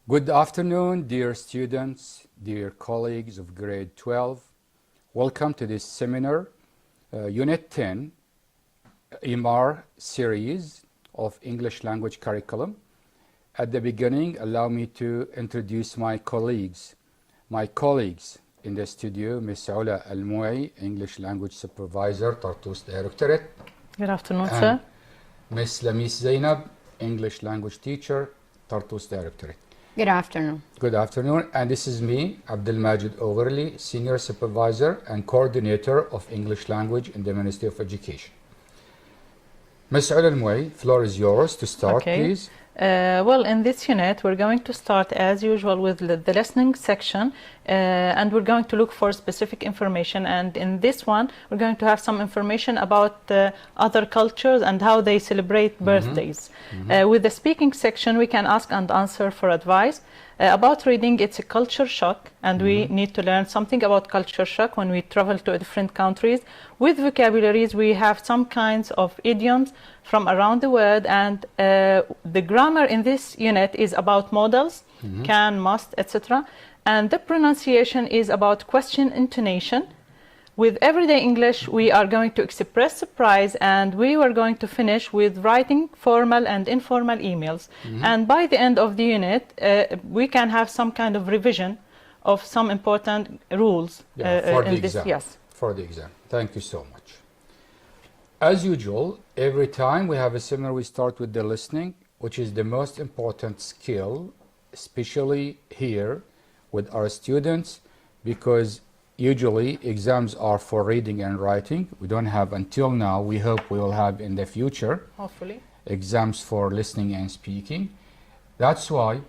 Good afternoon, dear students, dear colleagues of grade 12. Welcome to this seminar, Unit 10, EMAR series of English language curriculum. At the beginning, allow me to introduce my colleagues. My colleagues in the studio, Ms. Ula Al-Mouai, English Language Supervisor, Tartus Directorate. Good afternoon, sir. Ms. Lamis Zainab, English Language Teacher, Tartus Directorate. Good afternoon. Good afternoon. And this is me, Abdelmajid Overly, Senior Supervisor and Coordinator of English Language in the Ministry of Education. Ms. Ula Al-Mouai, floor is yours to start, please. Well, in this unit, we're going to start as usual with the listening section, and we're going to look for specific information. And in this one, we're going to have some information about other cultures and how they celebrate birthdays. With the speaking section, we can ask and answer for advice. About reading, it's a culture shock, and we need to learn something about culture shock when we travel to different countries. With vocabularies, we have some kinds of idioms from around the world, and the grammar in this unit is about modals, can, must, etc. And the pronunciation is about question intonation. With everyday English, we are going to express surprise, and we are going to finish with writing formal and informal emails. And by the end of the unit, we can have some kind of revision of some important rules for the in this. exam. Yes. For the exam. Thank you so much. As usual, every time we have a seminar, we start with the listening, which is the most important skill, especially here with our students, because usually exams are for reading and writing. We don't have until now, we hope we will have in the future, Hopefully, exams for listening and speaking. That's why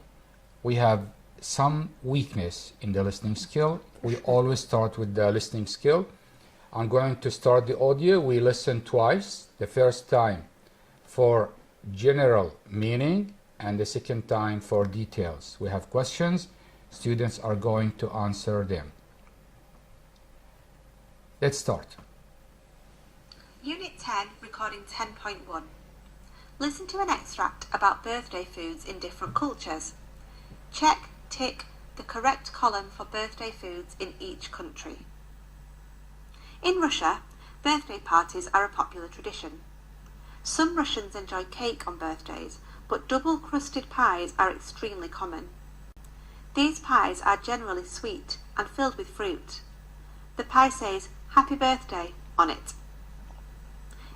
we have some weakness in the listening skill. We always start with the listening skill. I'm going to start the audio. We listen twice. The first time for general meaning and the second time for details. We have questions. Students are going to answer them. Let's start. Unit 10, recording 10.1. Listen to an extract about birthday foods in different cultures. Check, tick the correct column for birthday foods in each country. In Russia, birthday parties are a popular tradition. Some Russians enjoy cake on birthdays, but double-crusted pies are extremely common. These pies are generally sweet and filled with fruit. The pie says, "Happy birthday" on it.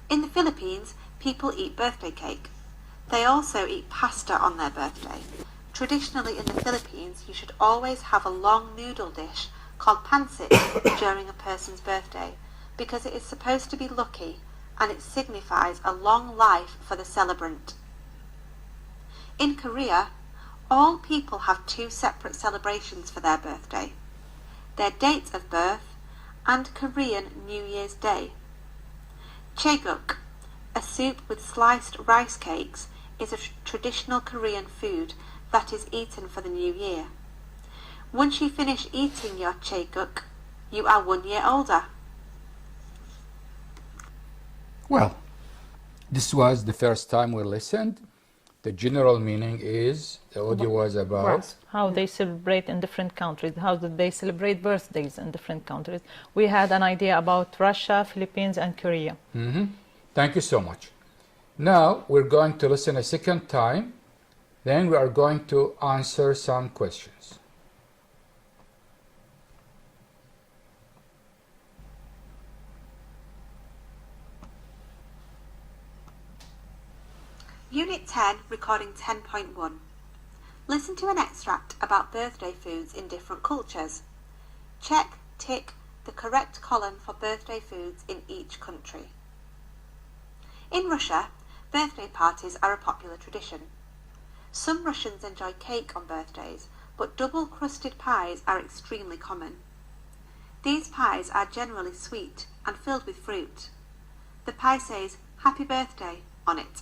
In the Philippines, people eat birthday cake. They also eat pasta on their birthday. Traditionally in the Philippines, you should always have a long noodle dish called pancit during a person's birthday, because it is supposed to be lucky and it signifies a long life for the celebrant. In Korea, all people have two separate celebrations for their birthday: their date of birth and Korean New Year's Day. Chaeguk, a soup with sliced rice cakes, is a traditional Korean food that is eaten for the new year. Once you finish eating your chaeguk, you are 1 year older. Well, this was the first time we listened. The general meaning is, the audio was about how they celebrate in different countries, how do they celebrate birthdays in different countries. We had an idea about Russia, Philippines, and Korea. Thank you so much. Now we're going to listen a second time. Then we are going to answer some questions. Unit 10, recording 10.1. Listen to an extract about birthday foods in different cultures. Check, tick the correct column for birthday foods in each country. In Russia, birthday parties are a popular tradition. Some Russians enjoy cake on birthdays, but double-crusted pies are extremely common. These pies are generally sweet and filled with fruit. The pie says, "Happy birthday" on it.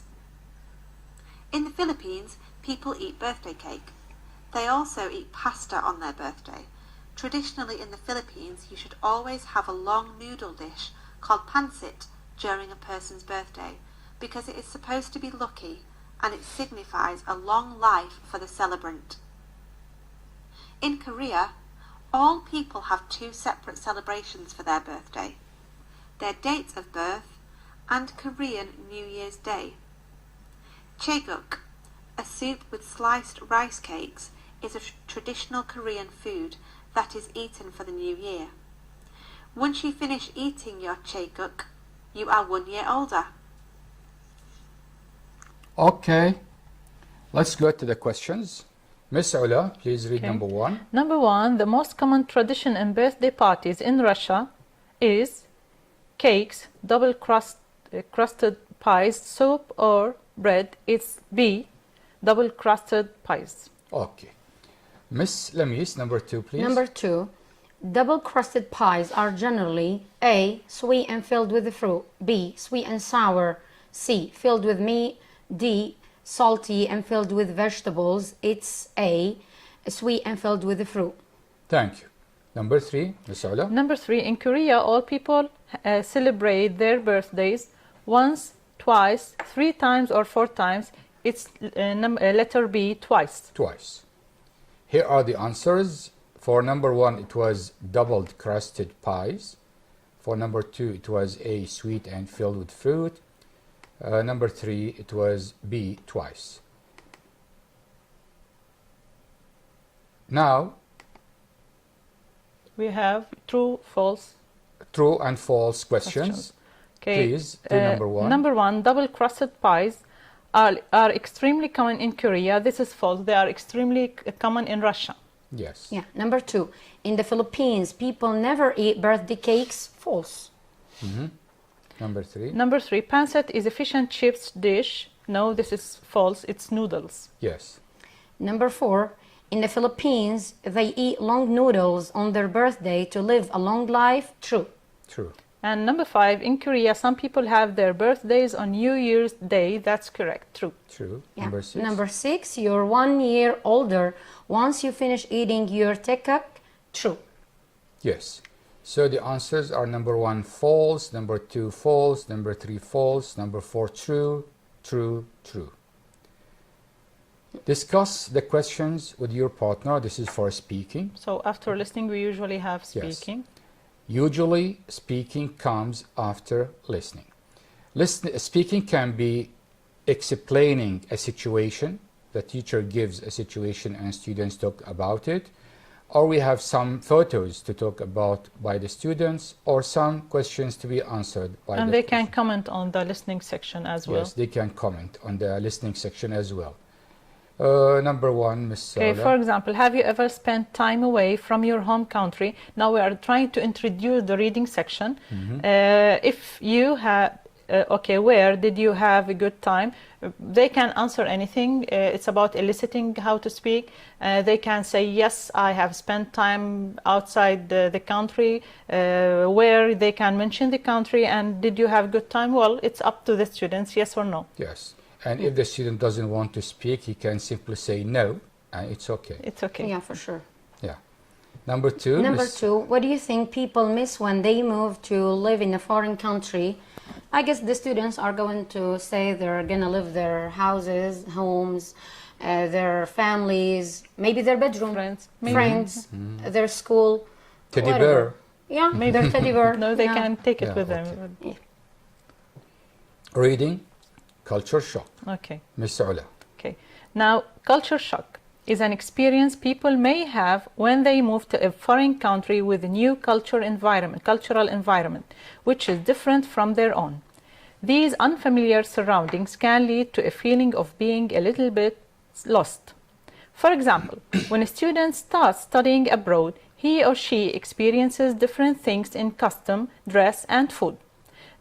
In the Philippines, people eat birthday cake. They also eat pasta on their birthday. Traditionally in the Philippines, you should always have a long noodle dish called pancit during a person's birthday, because it is supposed to be lucky and it signifies a long life for the celebrant. In Korea, all people have two separate celebrations for their birthday: their date of birth and Korean New Year's Day. Chaeguk, a soup with sliced rice cakes, is a traditional Korean food that is eaten for the new year. Once you finish eating your chaeguk, you are 1 year older. Okay, let's go to the questions. Miss Ula, please read Okay. number 1. Number 1, the most common tradition in birthday parties in Russia is cakes, crusted pies, soup or bread. It's B, double crusted pies. Okay. Miss Lamis, number 2, please. Number 2, double crusted pies are generally A, sweet and filled with the fruit, B, sweet and sour, C, filled with meat, D, salty and filled with vegetables. It's A, sweet and filled with the fruit. Thank you. Number 3, Miss Ula. Number 3, in Korea, all people celebrate their birthdays once, twice, 3 times or 4 times. It's letter B, twice. Twice. Here are the answers. For number 1, it was doubled crusted pies. For number 2, it was A, sweet and filled with fruit. Number 3, it was B, twice. Now, We have true, false. true and false questions. Okay. Please do number 1. Number 1, double crusted pies are extremely common in Korea. This is false. They are extremely common in Russia. Yes. Yeah. Number 2, in the Philippines, people never eat birthday cakes. False. Number 3. Number 3, pancit is a fish and chips dish. No, this is false. It's noodles. Yes. Number 4, in the Philippines, they eat long noodles on their birthday to live a long life. True. True. And number 5, in Korea, some people have their birthdays on New Year's Day. That's correct. True. True. Yeah. Number 6. Number 6, you're 1 year older once you finish eating your tekak. True. Yes. So the answers are number 1, false, number 2, false, number 3, false, number 4, true, true, true. Discuss the questions with your partner. This is for speaking. So after listening, we usually have Yes. speaking. Usually, speaking comes after listening. Speaking can be explaining a situation. The teacher gives a situation and students talk about it. Or we have some photos to talk about by the students, or some questions to be answered by And the they can person. comment on the listening section as well. Yes, they can comment on the listening section as well. Number 1, Miss Okay, Saula. for example, have you ever spent time away from your home country? Now we are trying to introduce the reading section. If you have, okay, where did you have a good time? They can answer anything. It's about eliciting how to speak. They can say, yes, I have spent time outside the country. Where they can mention the country, and did you have good time? Well, it's up to the students, yes or no. Yes. And if the student doesn't want to speak, he can simply say no, and it's okay. It's okay. Yeah, for sure. Yeah. Number 2, Number Miss- 2, what do you think people miss when they move to live in a foreign country? I guess the students are going to say they're going to live their houses, homes, their families, maybe their bedroom, Friends, maybe. friends, their school. Teddy whatever. bear. Yeah, their teddy bear. No, they yeah. can take it Yeah, with okay. them. Reading, culture shock. Okay. Miss Ula. Okay. Now, culture shock is an experience people may have when they move to a foreign country with a new cultural environment, which is different from their own. These unfamiliar surroundings can lead to a feeling of being a little bit lost. For example, when a student starts studying abroad, he or she experiences different things in custom, dress, and food.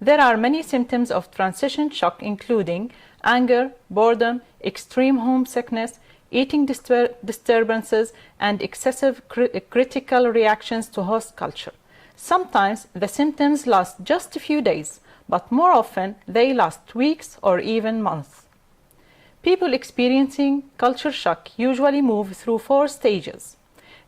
There are many symptoms of transition shock, including anger, boredom, extreme homesickness, eating disturbances, and excessive critical reactions to host culture. Sometimes the symptoms last just a few days, but more often they last weeks or even months. People experiencing culture shock usually move through 4 stages.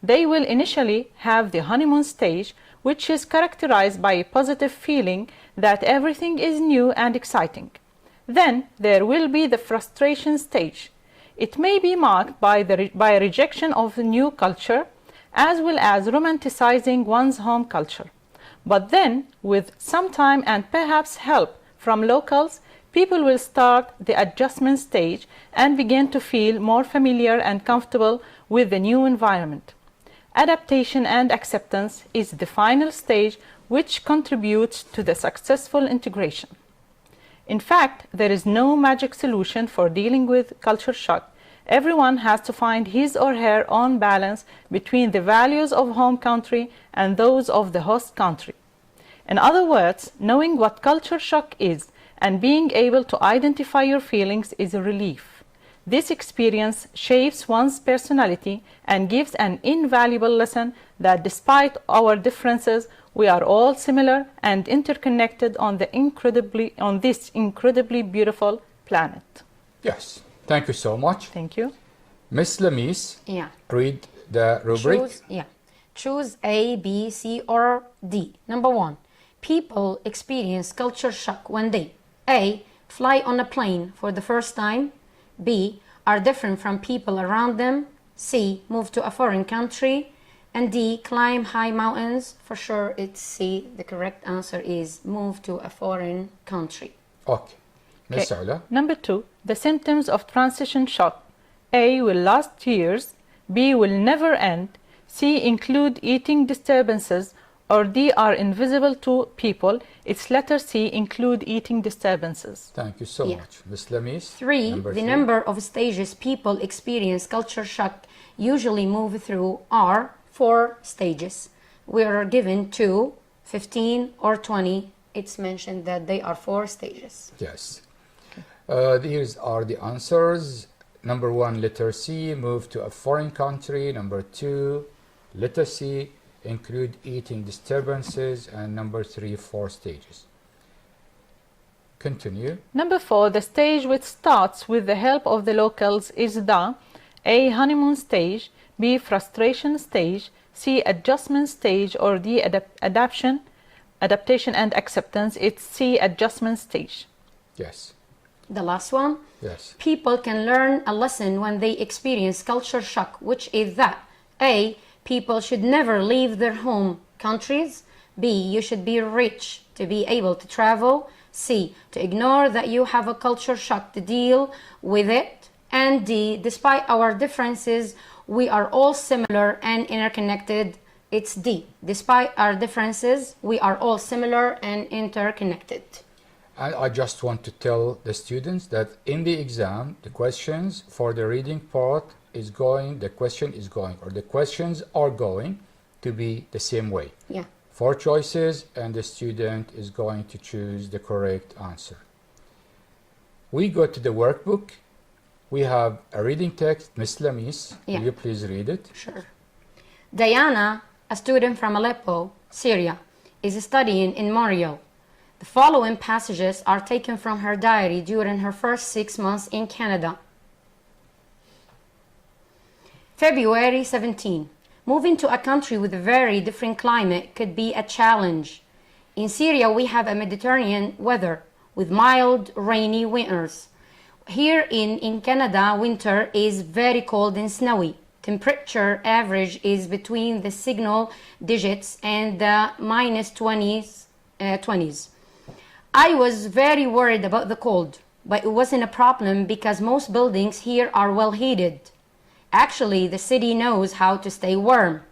They will initially have the honeymoon stage, which is characterized by a positive feeling that everything is new and exciting. Then there will be the frustration stage. It may be marked by a rejection of the new culture, as well as romanticizing one's home culture. But then, with some time and perhaps help from locals, people will start the adjustment stage and begin to feel more familiar and comfortable with the new environment. Adaptation and acceptance is the final stage which contributes to the successful integration. In fact, there is no magic solution for dealing with culture shock. Everyone has to find his or her own balance between the values of home country and those of the host country. In other words, knowing what culture shock is and being able to identify your feelings is a relief. This experience shapes one's personality and gives an invaluable lesson that despite our differences, we are all similar and interconnected on this incredibly beautiful planet. Yes, thank you so much. Thank you. Miss Lamis, Yeah. read the rubric. Choose A, B, C, or D. Number 1. People experience culture shock when they A. Fly on a plane for the first time. B. Are different from people around them. C. Move to a foreign country. And D. Climb high mountains. For sure it's C. The correct answer is move to a foreign country. Okay. Miss Ula. Number 2. The symptoms of transition shock. A. Will last years. B. Will never end. C. Include eating disturbances. Or D. Are invisible to people. It's letter C. Include eating disturbances. Thank you so much. Miss Lamis. 3. The number of stages people experience culture shock usually move through are 4 stages. We are given 2, 15, or 20. It's mentioned that they are 4 stages. Yes. These are the answers. Number 1, letter C, move to a foreign country. Number 2, letter C, include eating disturbances. And number 3, 4 stages. Continue. Number 4, the stage which starts with the help of the locals is the A. Honeymoon stage, B. Frustration stage, C. Adjustment stage, or D. Adaptation and acceptance. It's C. Adjustment stage. Yes. The last one. Yes. People can learn a lesson when they experience culture shock, which is that A. People should never leave their home countries. B. You should be rich to be able to travel. C. To ignore that you have a culture shock to deal with it. And D. Despite our differences, we are all similar and interconnected. It's D. Despite our differences, we are all similar and interconnected. And I just want to tell the students that in the exam, the questions for the reading part the questions are going to be the same way. Yeah. 4 choices, and the student is going to choose the correct answer. We go to the workbook. We have a reading text. Miss Lamis, will you please read it? Sure. Diana, a student from Aleppo, Syria, is studying in Montreal. The following passages are taken from her diary during her first 6 months in Canada. February 17. Moving to a country with a very different climate could be a challenge. In Syria, we have a Mediterranean weather with mild, rainy winters. Here in Canada, winter is very cold and snowy. Temperature average is between the single digits and the minus 20s. I was very worried about the cold, but it wasn't a problem because most buildings here are well heated. Actually, the city knows how to stay warm.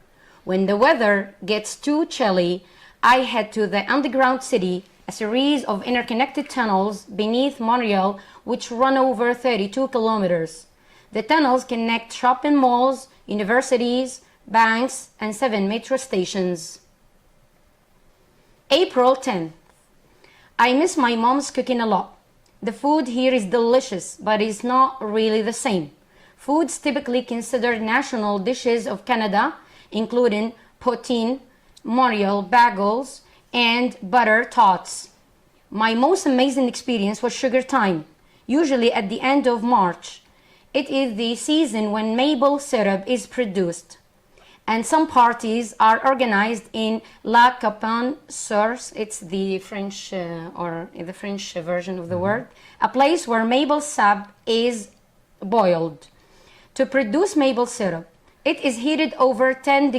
When the weather gets too chilly, I head to the underground city, a series of interconnected tunnels beneath Montreal which run over 32 kilometers. The tunnels connect shopping malls, universities, banks, and 7 metro stations. April 10th. I miss my mom's cooking a lot. The food here is delicious, but it's not really the same. Foods typically considered national dishes of Canada, including poutine, Montreal bagels, and butter tots. My most amazing experience was sugar time, usually at the end of March. It is the season when maple syrup is produced, and some parties are organized in La Capone Source. It's the French version of the word, a place where maple sap is boiled. To produce maple syrup, It is heated over 100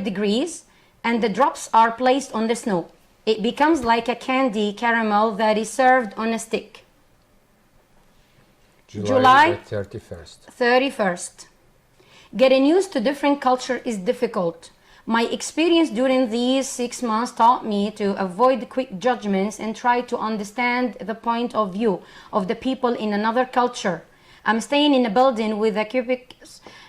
degrees, and the drops are placed on the snow. It becomes like a candy caramel that is served on a stick. July 31st. Getting used to different culture is difficult. My experience during these 6 months taught me to avoid quick judgments and try to understand the point of view of the people in another culture. I'm staying in a building with a Cubic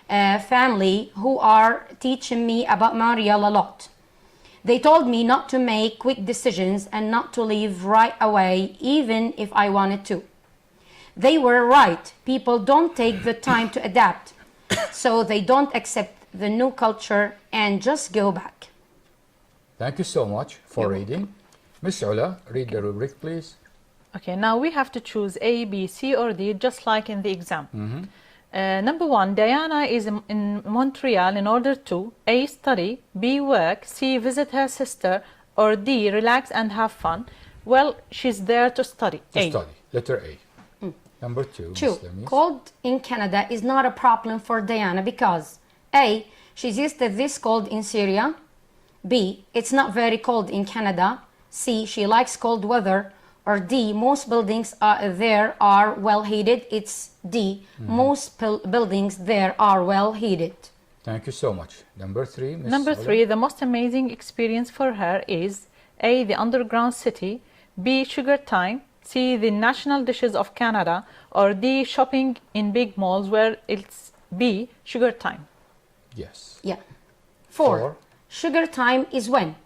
family who are teaching me about Mariel a lot. They told me not to make quick decisions and not to leave right away, even if I wanted to. They were right. People don't take the time to adapt, so they don't accept the new culture and just go back. Thank you so much for reading. Miss Ula, read the rubric, please. Okay, now we have to choose A, B, C, or D, just like in the exam. Number 1, Diana is in Montreal in order to A, study, B, work, C, visit her sister, or D, relax and have fun. Well, she's there to study. To study. Letter A. Number 2, Miss Lamis. Cold in Canada is not a problem for Diana because A, she's used to this cold in Syria. B, it's not very cold in Canada. C, she likes cold weather. Or D, most buildings there are well heated. It's D, most buildings there are well heated. Thank you so much. Number 3, Miss Number Ula. 3, the most amazing experience for her is A, the underground city, B, sugar time, C, the national dishes of Canada, or D, shopping in big malls where it's B, sugar time. Yes. Yeah. 4, sugar time is when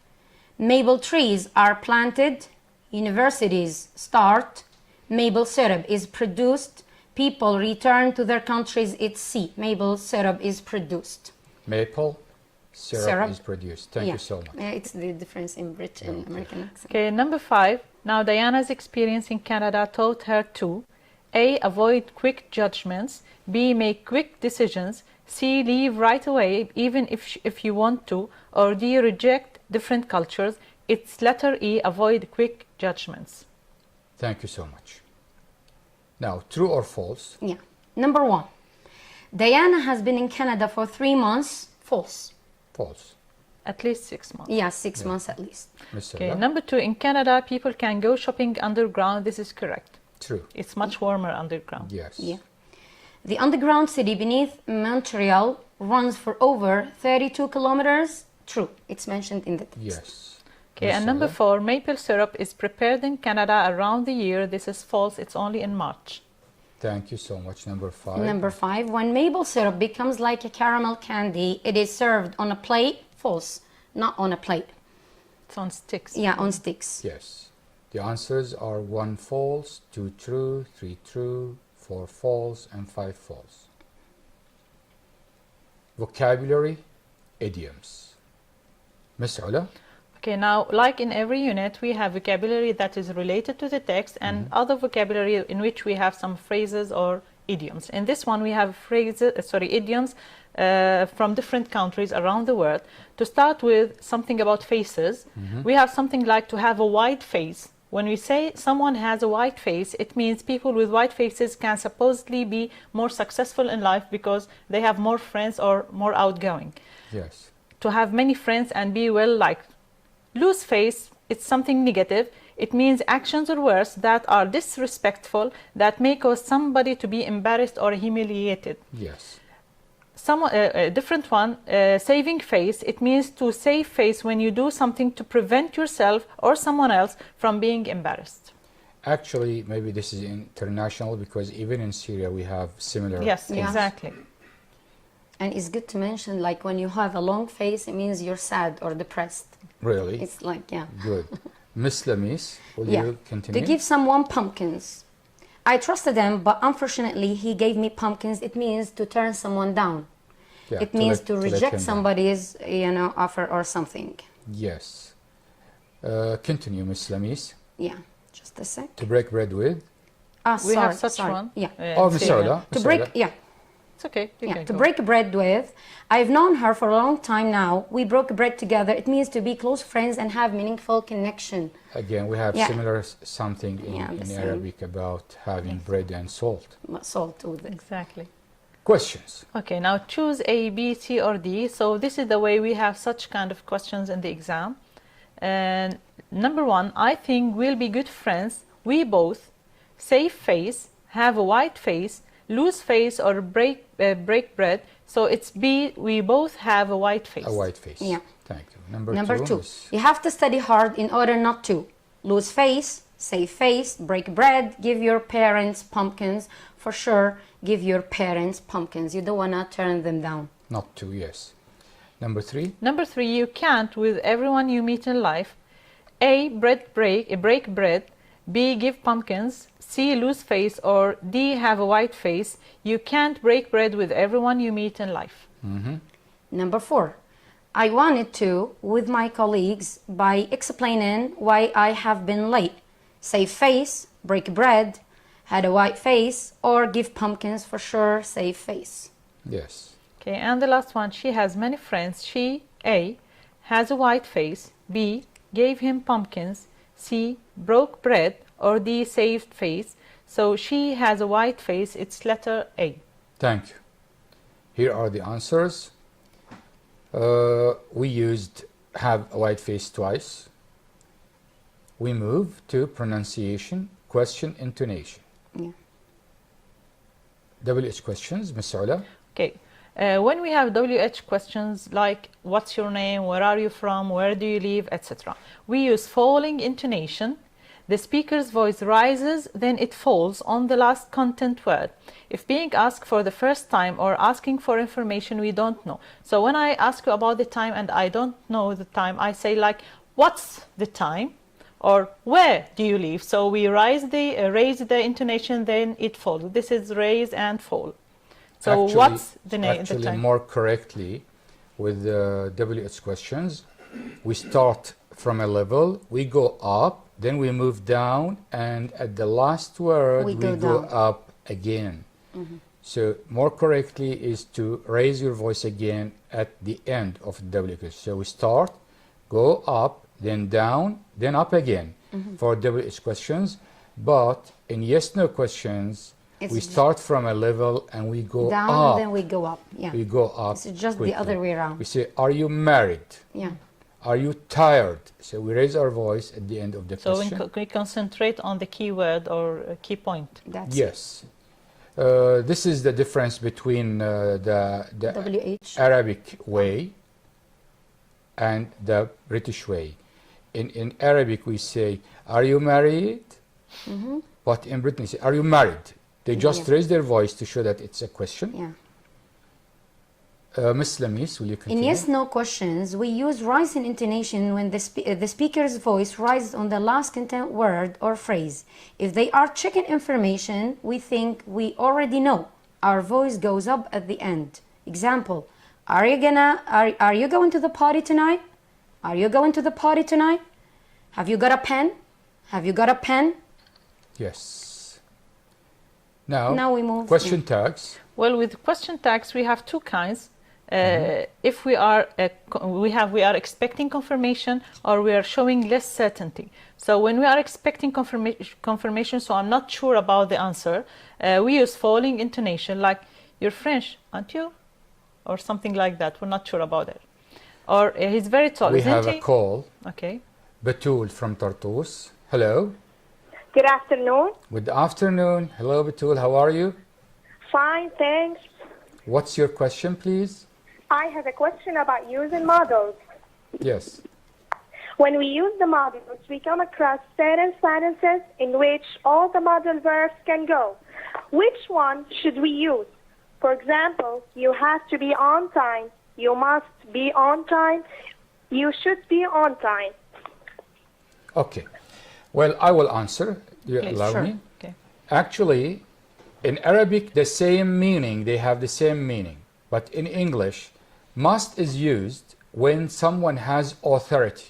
maple trees are planted, universities start, maple syrup is produced, people return to their countries. It's C, maple syrup is produced. Maple syrup is produced. Thank you so much. It's the difference in British and American accent. Okay, number 5. Now Diana's experience in Canada taught her to A, avoid quick judgments, B, make quick decisions, C, leave right away even if you want to, or D, reject different cultures. It's letter E, avoid quick judgments. Thank you so much. Now, true or false? Yeah. Number 1. Diana has been in Canada for 3 months. False. False. At least 6 months. Yeah, 6 months at least. Miss Okay, Ula? number 2, in Canada, people can go shopping underground. This is correct. True. It's much warmer underground. Yes. Yeah. The underground city beneath Montreal runs for over 32 kilometers. True. It's mentioned in the text. Yes. Okay, Miss and number Ula? 4, maple syrup is prepared in Canada around the year. This is false. It's only in March. Thank you so much. Number 5. Number 5, when maple syrup becomes like a caramel candy, it is served on a plate. False. Not on a plate. It's on sticks. Yeah, on sticks. Yes. The answers are 1 false, 2 true, 3 true, 4 false, and 5 false. Vocabulary, idioms. Miss Ula? Okay, now, like in every unit, we have vocabulary that is related to the text and other vocabulary in which we have some phrases or idioms. In this one, we have idioms from different countries around the world. To start with something about faces, we have something like to have a white face. When we say someone has a white face, it means people with white faces can supposedly be more successful in life because they have more friends or more outgoing. Yes. To have many friends and be well liked. Loose face, it's something negative. It means actions or words that are disrespectful, that may cause somebody to be embarrassed or humiliated. Yes. A different one, saving face, it means to save face when you do something to prevent yourself or someone else from being embarrassed. Actually, maybe this is international because even in Syria we have similar. Yes, Yeah. exactly. And it's good to mention, like when you have a long face, it means you're sad or depressed. Really? It's like, yeah. Good. Miss Lamis, will Yeah. you continue? To give someone pumpkins. I trusted him, but unfortunately, he gave me pumpkins. It means to turn someone down. Yeah, It means let- to let reject him down. somebody's, offer or something. Yes. Continue, Miss Lamis. Yeah, just a sec. To break bread with. We have such one. Yeah. Oh, Miss Syria. Ula. To break, yeah, It's okay. You yeah. can To go. break bread with. I've known her for a long time now. We broke bread together. It means to be close friends and have meaningful connection. Again, we have Yeah. similar something Yeah, the in same. Arabic about having bread and salt. Salt with it. Exactly. questions. Okay, now choose A, B, C, or D. So this is the way we have such kind of questions in the exam. And number 1, I think we'll be good friends. We both. Save face, have a white face, lose face, or break bread. So it's B, we both have a white face. A white face. Yeah. Thank you. Number Number 2, is you have to study hard in order not to lose face, save face, break bread, give your parents pumpkins. For sure, give your parents pumpkins. You don't want to turn them down. not to, yes. Number 3. Number 3, you can't with everyone you meet in life. A, break bread. B, give pumpkins. C, lose face. Or D, have a white face. You can't break bread with everyone you meet in life. Number 4, I wanted to with my colleagues by explaining why I have been late. Save face, break bread, had a white face, or give pumpkins. For sure, save face. Yes. Okay, and the last one, she has many friends. She, A, has a white face. B, gave him pumpkins. C, broke bread. Or D, saved face. So she has a white face. It's letter A. Thank you. Here are the answers. We used have a white face twice. We move to pronunciation, question, intonation. Yeah. WH questions, Ms. Ula. Okay. When we have WH questions like what's your name, where are you from, where do you live, etc., we use falling intonation. The speaker's voice rises, then it falls on the last content word. If being asked for the first time or asking for information we don't know. So when I ask you about the time and I don't know the time, I say like, what's the time? Or where do you live? So we raise the intonation, then it falls. This is raise and fall. So Actually- what's the name? Actually, the time? more correctly, with the WH questions, we start from a level, we go up, then we move down, and at the last word, We we go go down. up again. So more correctly is to raise your voice again at the end of the WH. So we start, go up, then down, then up again for WH questions. But in yes/no questions, It's we ju- start from a level and we go Down, up. then we go up. Yeah. We go up. It's just quickly. the other way around. We say, "Are you married? Yeah. Are you tired?" So we raise our voice at the end of the So question. we concentrate on the key word or key point. That's Yes. This is the difference between the WH. Arabic way and the British way. In Arabic we say, "Are you married?" But in Britain, we say, "Are you married?" They just Yeah. raise their voice to show that it's a question. Yeah. Miss Lamis, will you In continue? yes/no questions, we use rising intonation when the speaker's voice rises on the last content word or phrase. If they are checking information we think we already know, our voice goes up at the end. Example: Are you going to the party tonight? Are you going to the party tonight? Have you got a pen? Have you got a pen? Yes. Now, Now we move. question tags. Well, with question tags, we have two kinds. If we are we are expecting confirmation or we are showing less certainty. So when we are expecting confirmation, so I'm not sure about the answer, we use falling intonation, like "You're French, aren't you?" or something like that. We're not sure about it. Or he's very tall, We isn't have he? a call. Okay. Batul from Tartus. Hello. Good afternoon. Good afternoon. Hello, Batul. How are you? Fine, thanks. What's your question, please? I have a question about using models. Yes. When we use the models, we come across certain sentences in which all the model verbs can go. Which one should we use? For example, you have to be on time. You must be on time. You should be on time. Okay. Well, I will answer. Do you Please, allow sure. me? Okay. Actually, in Arabic, the same meaning, they have the same meaning. But in English, must is used when someone has authority.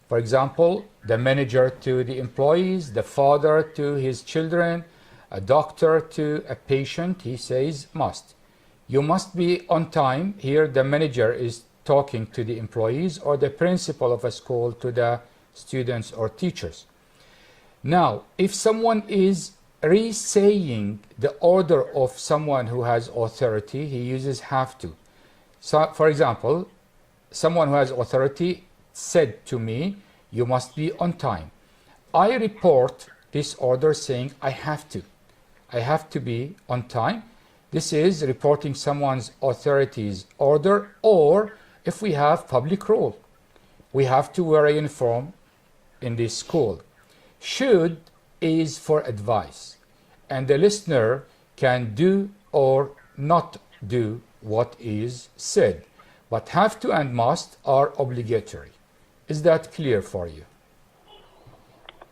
For example, the manager to the employees, the father to his children, a doctor to a patient, he says must. You must be on time. Here, the manager is talking to the employees or the principal of a school to the students or teachers. Now, if someone is re-saying the order of someone who has authority, he uses have to. So, for example, someone who has authority said to me, you must be on time. I report this order saying I have to. I have to be on time. This is reporting someone's authority's order, or if we have public rule, we have to wear a uniform in this school. Should is for advice, and the listener can do or not do what is said, but have to and must are obligatory. Is that clear for you?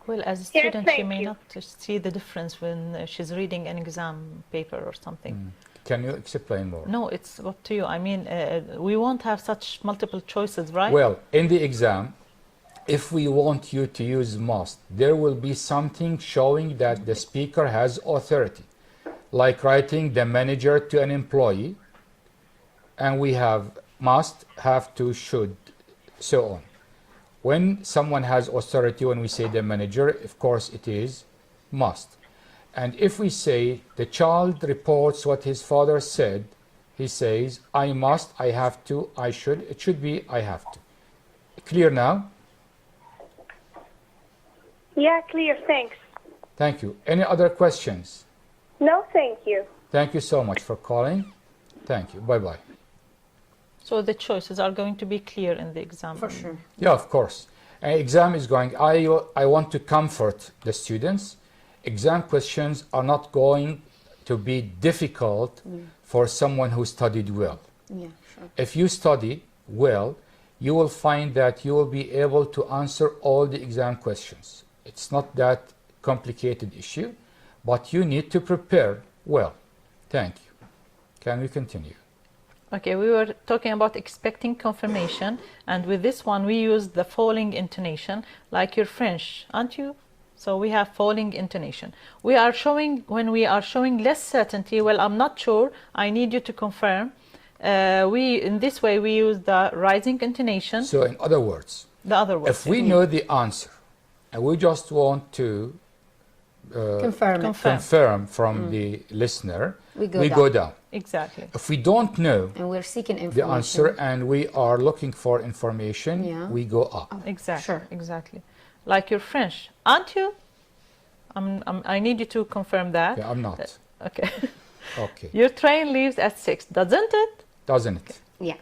Well, as a Yes, student, she thank may you. not see the difference when she's reading an exam paper or something. Can you explain more? No, it's up to you. I mean, we won't have such multiple choices, right? Well, in the exam, if we want you to use must, there will be something showing that the speaker has authority, like writing the manager to an employee, and we have must, have to, should, so on. When someone has authority, when we say the manager, of course it is must. And if we say the child reports what his father said, he says, I must, I have to, I should. It should be I have to. Clear now? Yeah, clear, thanks. Thank you. Any other questions? No, thank you. Thank you so much for calling. Thank you. Bye-bye. So the choices are going to be clear in the exam. For sure. Yeah, of course. An exam is going, I want to comfort the students. Exam questions are not going to be difficult for someone who studied well. Yeah, sure. If you study well, you will find that you will be able to answer all the exam questions. It's not that complicated issue, but you need to prepare well. Thank you. Can we continue? Okay, we were talking about expecting confirmation, and with this one we use the falling intonation, like your French, aren't you? So we have falling intonation. We are showing, when we are showing less certainty, well, I'm not sure, I need you to confirm. In this way we use the rising intonation, So in other words, the other words. if we know the answer and we just want to Confirm. confirm from the listener, We go we down. go down. Exactly. If we don't know And we're seeking the information. answer and we are looking for information, Yeah. we go up. Exactly. Sure. Exactly. Like your French, aren't you? I need you to confirm that. Yeah, I'm not. Okay. Okay. Your train leaves at 6, doesn't it? Doesn't it? Yeah.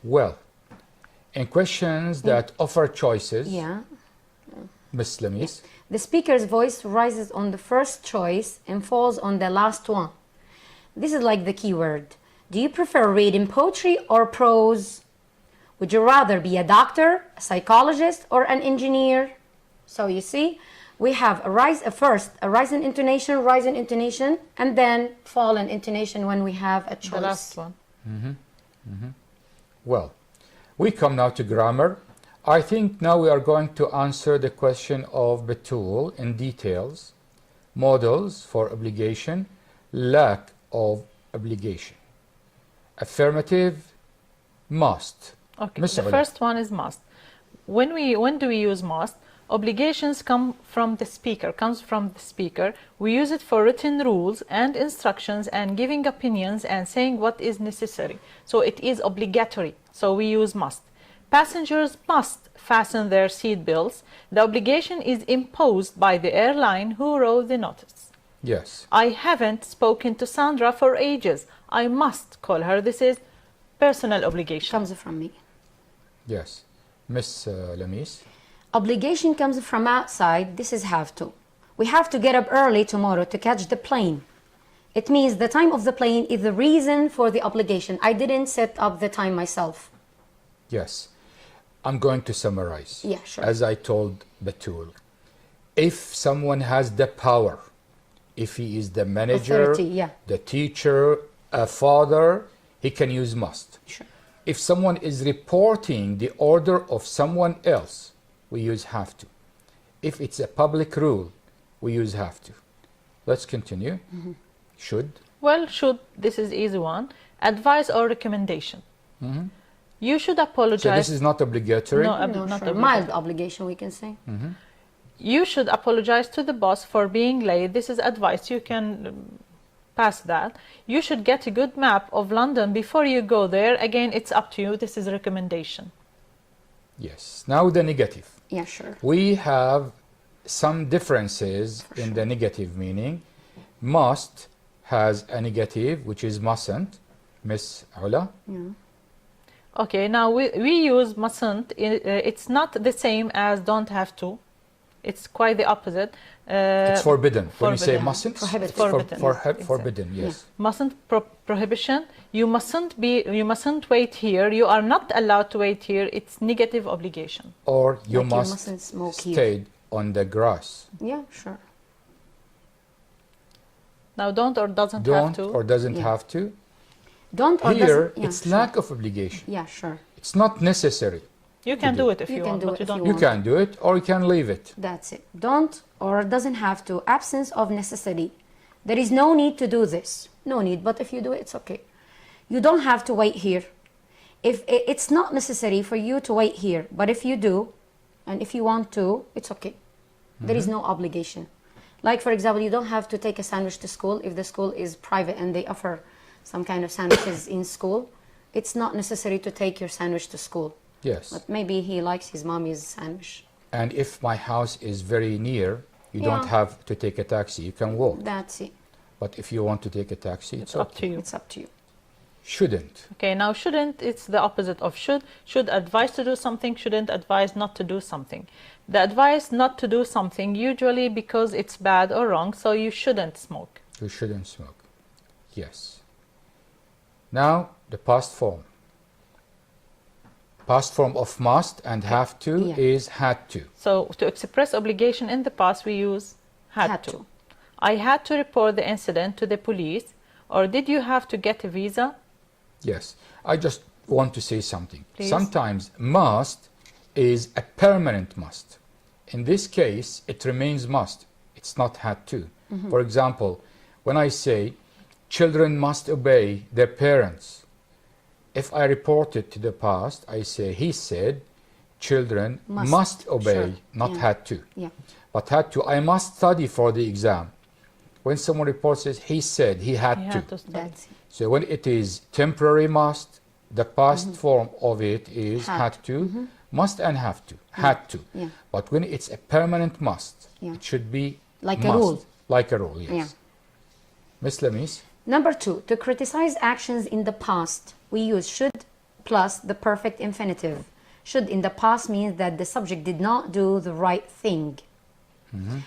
Well, in questions that offer choices, Yeah. Miss Lamis, The speaker's voice rises on the first choice and falls on the last one. This is like the keyword. Do you prefer reading poetry or prose? Would you rather be a doctor, a psychologist, or an engineer? So you see, we have a rising intonation, and then fallen intonation when we have a choice. The last one. well, we come now to grammar. I think now we are going to answer the question of Betul in details, models for obligation, lack of obligation, affirmative, must. Okay. Miss The Ola. first one is must. When do we use must? Obligations comes from the speaker. We use it for written rules and instructions and giving opinions and saying what is necessary. So it is obligatory. So we use must. Passengers must fasten their seat belts. The obligation is imposed by the airline who wrote the notice. Yes. I haven't spoken to Sandra for ages. I must call her. This is personal obligation. Comes from me. Yes. Miss Lamis. Obligation comes from outside. This is have to. We have to get up early tomorrow to catch the plane. It means the time of the plane is the reason for the obligation. I didn't set up the time myself. Yes. I'm going to summarize. Yeah, sure. As I told Betul, if someone has the power, if he is the manager, Authority, yeah. the teacher, a father, he can use must. Sure. If someone is reporting the order of someone else, we use have to. If it's a public rule, we use have to. Let's continue. Should. Well, should, this is easy one. Advice or recommendation. You should So apologize. this is not obligatory. No, No, not sure. obligatory. Mild obligation, we can say. you should apologize to the boss for being late. This is advice. You can pass that. You should get a good map of London before you go there. Again, it's up to you. This is a recommendation. Yes. Now the negative. Yeah, sure. We have some differences in the negative meaning. Must has a negative, which is mustn't. Miss Ula? Okay, now we use mustn't. It's not the same as don't have to. It's quite the opposite. It's forbidden. When you say forbidden. mustn't, Prohibited. it's Forbidden. forbidden, yes. Mustn't, prohibition. You mustn't wait here. You are not allowed to wait here. It's negative obligation. Or you Like you must mustn't smoke here. stay on the grass. Yeah, sure. Now don't or doesn't have Don't to. or doesn't Yeah. have to. Don't or Here, doesn't. Yeah, it's sure. lack of obligation. Yeah, sure. It's not necessary. You can do it if You you can want, do but it you if don't. you You want. can do it or you can leave it. That's it. Don't or doesn't have to. Absence of necessity. There is no need to do this. No need. But if you do it, it's okay. You don't have to wait here. If it's not necessary for you to wait here, but if you do, and if you want to, it's okay. There is no obligation. Like for example, you don't have to take a sandwich to school if the school is private and they offer some kind of sandwiches in school. It's not necessary to take your sandwich to school. Yes. But maybe he likes his mommy's sandwich. And if my house is very near, you Yeah. don't have to take a taxi. You can walk. That's it. But if you want to take a taxi, It's it's up to you. It's up to you. Shouldn't. Okay, now shouldn't, it's the opposite of should. Should advise to do something, shouldn't advise not to do something. The advice not to do something usually because it's bad or wrong, so you shouldn't smoke. You shouldn't smoke. Yes. Now, the past form. Past form of must and have to Yeah. is had to. So to express obligation in the past, we use had, Had to. to. I had to report the incident to the police, or did you have to get a visa? Yes. I just want to say something. Please. Sometimes must is a permanent must. In this case, it remains must. It's not had to. For example, when I say children must obey their parents, if I report it to the past, I say he said children Must. must obey, Sure. not Yeah. had to. Yeah. But had to, I must study for the exam. When someone reports it, he said he had You to. had to study. That's it. So when it is temporary must, the past form of it is Had. had to, must and have to, had to. Yeah. But when it's a permanent must, Yeah. it should be Like a must. rule. Like a rule, yes. Yeah. Miss Lamis? Number 2, to criticize actions in the past, we use should plus the perfect infinitive. Should in the past means that the subject did not do the right thing.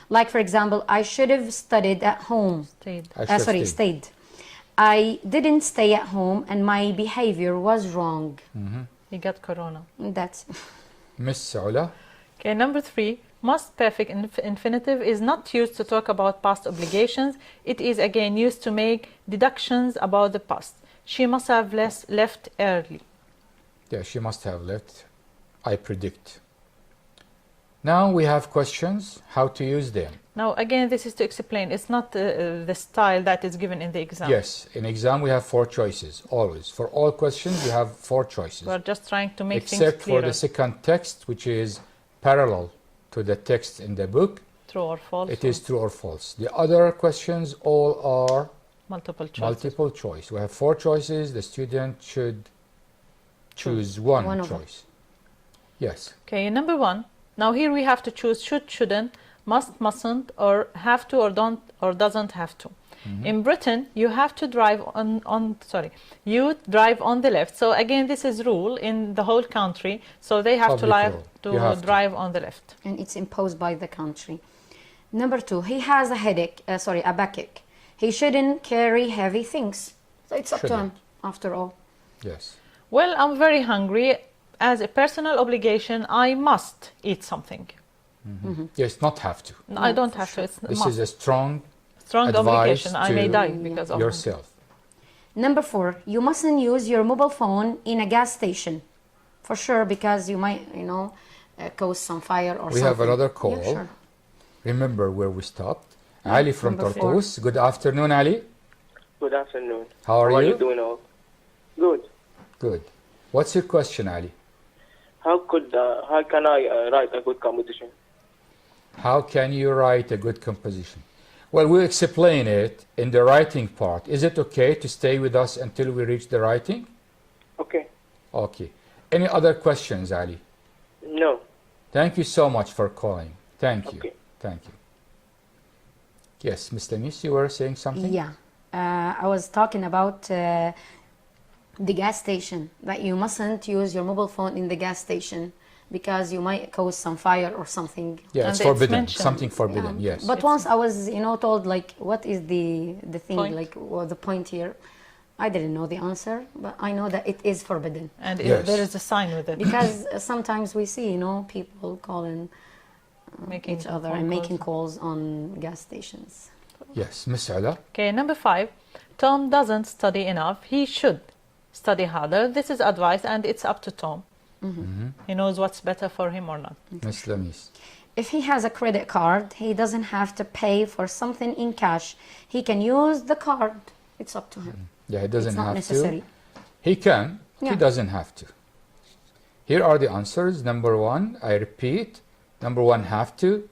Like for example, I should have studied at home. Stayed. I should have stayed. Stayed. I didn't stay at home and my behavior was wrong. He got corona. That's Miss Ula? Okay, number 3, must perfect infinitive is not used to talk about past obligations. It is again used to make deductions about the past. She must have left early. Yeah, she must have left, I predict. Now we have questions, how to use them. Now again, this is to explain. It's not the style that is given in the exam. Yes, in exam we have 4 choices, always. For all questions we have 4 choices. We're just trying to make Except things for clearer. the second text, which is parallel to the text in the book. True or false. It is true or false. The other questions all are multiple choice. multiple choice. We have 4 choices. The student should choose one One of them. choice. Yes. Okay, number 1. Now here we have to choose should, shouldn't, must, mustn't, or have to, or don't, or doesn't have to. In Britain, you have to drive you drive on the left. So again, this is rule in the whole country. So they have Public rule. to You have to. drive on the left. and it's imposed by the country. Number 2, he has a headache, a backache. He shouldn't carry heavy things. So it's up to him, after all. Yes. Well, I'm very hungry. As a personal obligation, I must eat something. Yes, not have to. No, I don't have to. It's This must. is a strong Strong advice obligation. I may to die because of yourself. Number 4, you mustn't use your mobile phone in a gas station. For sure, because you might, cause some fire or something. We have another call. Yeah, sure. Remember where we stopped. Ali from number 4. Tartus. Good afternoon, Ali. Good afternoon. How are you? doing all? Good. Good. What's your question, Ali? How can I write a good composition? How can you write a good composition? Well, we'll explain it in the writing part. Is it okay to stay with us until we reach the writing? Okay. Okay. Any other questions, Ali? No. Thank you so much for calling. Thank you. Okay. Thank you. Yes, Ms. Lamis, you were saying something? Yeah, I was talking about the gas station, that you mustn't use your mobile phone in the gas station because you might cause some fire or something. Yeah, And it's it's forbidden. mentioned. Something forbidden, yes. But once I was, told like, what is the thing, Point. like, what the point here? I didn't know the answer, but I know that it is forbidden. And Yes. there is a sign with it. Because sometimes we see, people calling Making each other phone and calls. making calls on gas stations. Yes, Ms. Ala. Okay, number 5. Tom doesn't study enough. He should study harder. This is advice and it's up to Tom. He knows what's better for him or not. Ms. Lamis. If he has a credit card, he doesn't have to pay for something in cash. He can use the card. It's up to him. Yeah, he doesn't It's not have necessary. to. He can. Yeah. He doesn't have to. Here are the answers. Number 1, I repeat. Number 1, have to.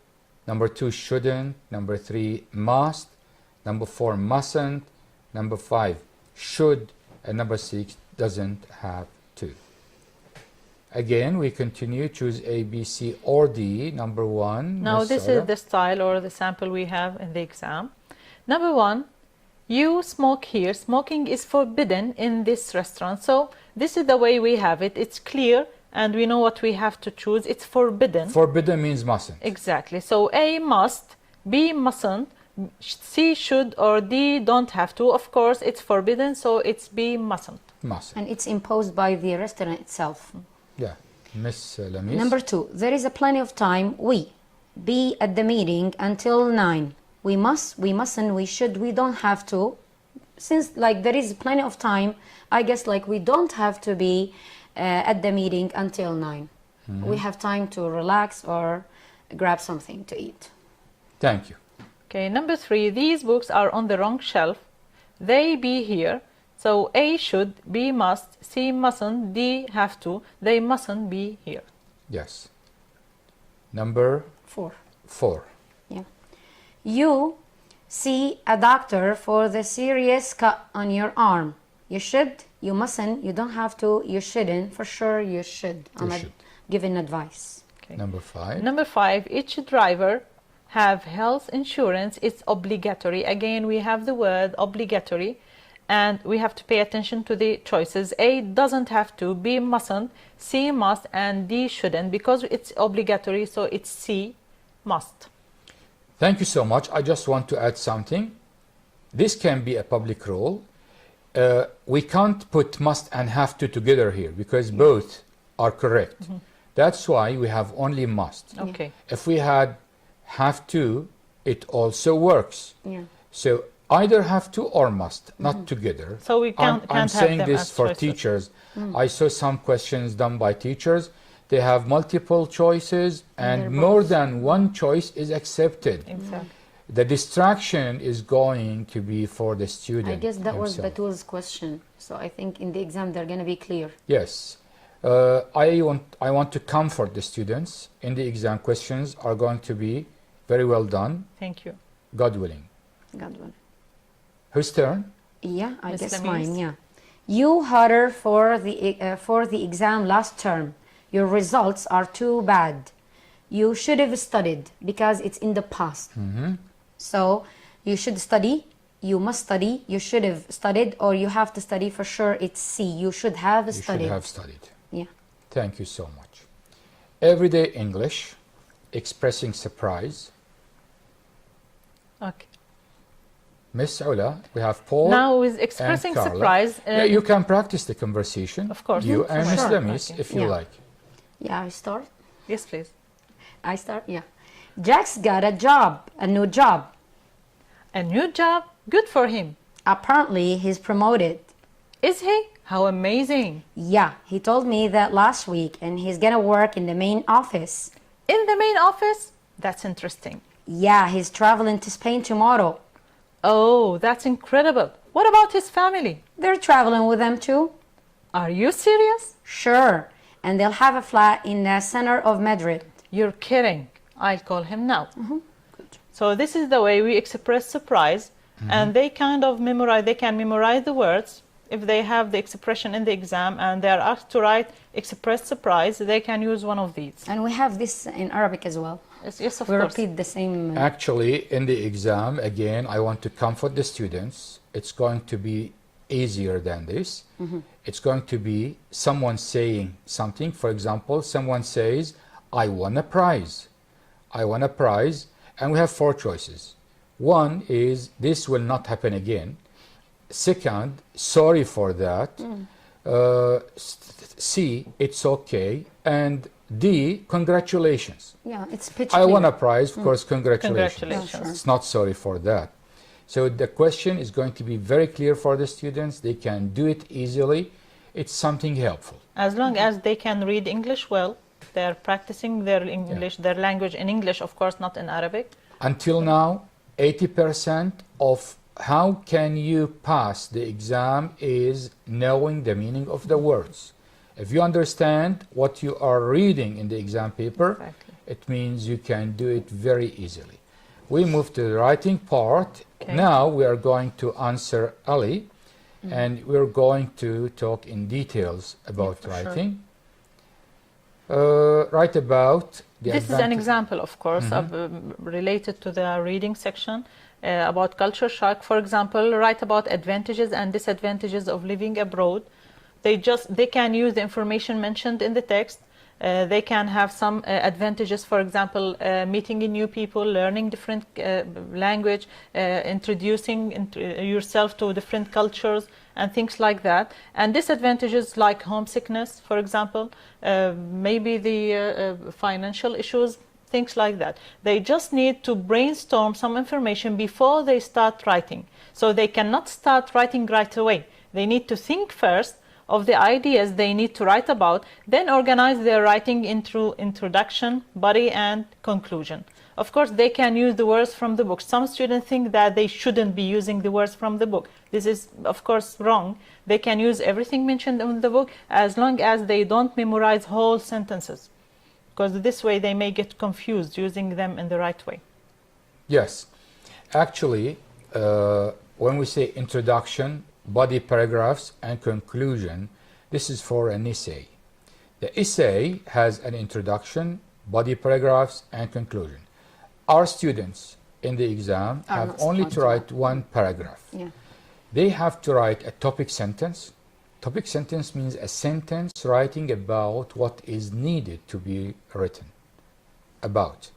Number 2, shouldn't. Number 3, must. Number 4, mustn't. Number 5, should. And number 6, doesn't have to. Again, we continue. Choose A, B, C, or D. Number 1. Now Ms. this Ala. is the style or the sample we have in the exam. Number 1, you smoke here. Smoking is forbidden in this restaurant. So this is the way we have it. It's clear and we know what we have to choose. It's forbidden. Forbidden means mustn't. Exactly. So A, must. B, mustn't. C, should. Or D, don't have to. Of course, it's forbidden. So it's B, mustn't. Mustn't. And it's imposed by the restaurant itself. Yeah. Ms. Lamis. Number 2, there is a plenty of time. We be at the meeting until 9. We must, we mustn't, we should, we don't have to. Since like there is plenty of time, I guess like we don't have to be at the meeting until 9. We have time to relax or grab something to eat. Thank you. Okay, number 3, these books are on the wrong shelf. They be here. So A, should. B, must. C, mustn't. D, have to. They mustn't be here. Yes. Number 4. 4. Yeah. You see a doctor for the serious cut on your arm. You should, you mustn't, you don't have to, you shouldn't. For sure, you should. You I'm should. giving advice. Okay. Number 5. Number 5, each driver have health insurance. It's obligatory. Again, we have the word obligatory and we have to pay attention to the choices. A, doesn't have to. B, mustn't. C, must. And D, shouldn't. Because it's obligatory, so it's C, must. Thank you so much. I just want to add something. This can be a public rule. We can't put must and have to together here because both are correct. That's why we have only must. Okay. If we had have to, it also works. Yeah. So either have to or must, not together. So we can't I'm have saying them this as for choices. teachers. I saw some questions done by teachers. They have multiple choices and they're more both. than one choice is accepted. Exactly. The distraction is going to be for the student. I guess that was himself. Batul's question. So I think in the exam they're going to be clear. Yes. I want to comfort the students. In the exam, questions are going to be very well done, Thank you. God willing. Good one. Whose turn? Yeah, I Ms. guess Lamis? mine, yeah. You harder for the exam last term. Your results are too bad. You should have studied because it's in the past. So you should study, you must study, you should have studied, or you have to study for sure. It's C. You should have You studied. should have studied. Yeah. Thank you so much. Everyday English, expressing surprise. Okay. Miss Ula, we have Paul Now with and expressing Carla. surprise, Yeah, you can practice the conversation. Of course. You For and Miss sure. Lamis, Okay. if you Yeah. like. Yeah, I start. yes, please. I start, yeah. Jack's got a job, a new job. A new job, good for him. Apparently, he's promoted. Is he? How amazing. Yeah, he told me that last week, and he's gonna work in the main office. In the main office? That's interesting. Yeah, he's traveling to Spain tomorrow. Oh, that's incredible. What about his family? They're traveling with them too. Are you serious? Sure, and they'll have a flat in the center of Madrid. You're kidding. I'll call him now. So this is the way we express surprise, and they kind of memorize, they can memorize the words. If they have the expression in the exam and they are asked to write express surprise, they can use one of these. And we have this in Arabic as well. Yes, of We course. repeat the same. Actually, in the exam, again, I want to comfort the students. It's going to be easier than this. It's going to be someone saying something. For example, someone says, I won a prize. I won a prize. And we have 4 choices. One is, this will not happen again. Second, sorry for that. C, it's okay. And D, congratulations. Yeah, it's pitch I clear. won a prize, of course, congratulations. Congratulations. Yeah, sure. It's not sorry for that. So the question is going to be very clear for the students. They can do it easily. It's something helpful. As long as they can read English well, they're practicing their English, their language in English, of course, not in Arabic. Until now, 80% of how can you pass the exam is knowing the meaning of the words. If you understand what you are reading in the exam paper, Exactly. it means you can do it very easily. We move to the writing part. Okay. Now we are going to answer Ali, and we're going to talk in details about for sure. writing. Write about the This is an example, of course, of, related to the reading section about culture shock. For example, write about advantages and disadvantages of living abroad. They can use the information mentioned in the text. They can have some advantages, for example, meeting new people, learning different language, introducing yourself to different cultures and things like that. And disadvantages like homesickness, for example, maybe the financial issues, things like that. They just need to brainstorm some information before they start writing. So they cannot start writing right away. They need to think first of the ideas they need to write about, then organize their writing into introduction, body, and conclusion. Of course, they can use the words from the book. Some students think that they shouldn't be using the words from the book. This is, of course, wrong. They can use everything mentioned in the book as long as they don't memorize whole sentences, because this way they may get confused using them in the right way. Yes. Actually, when we say introduction, body paragraphs, and conclusion, this is for an essay. The essay has an introduction, body paragraphs, and conclusion. Our students in the exam have not only supposed to to write one paragraph. Yeah. They have to write a topic sentence. Topic sentence means a sentence writing about what is needed to be written about.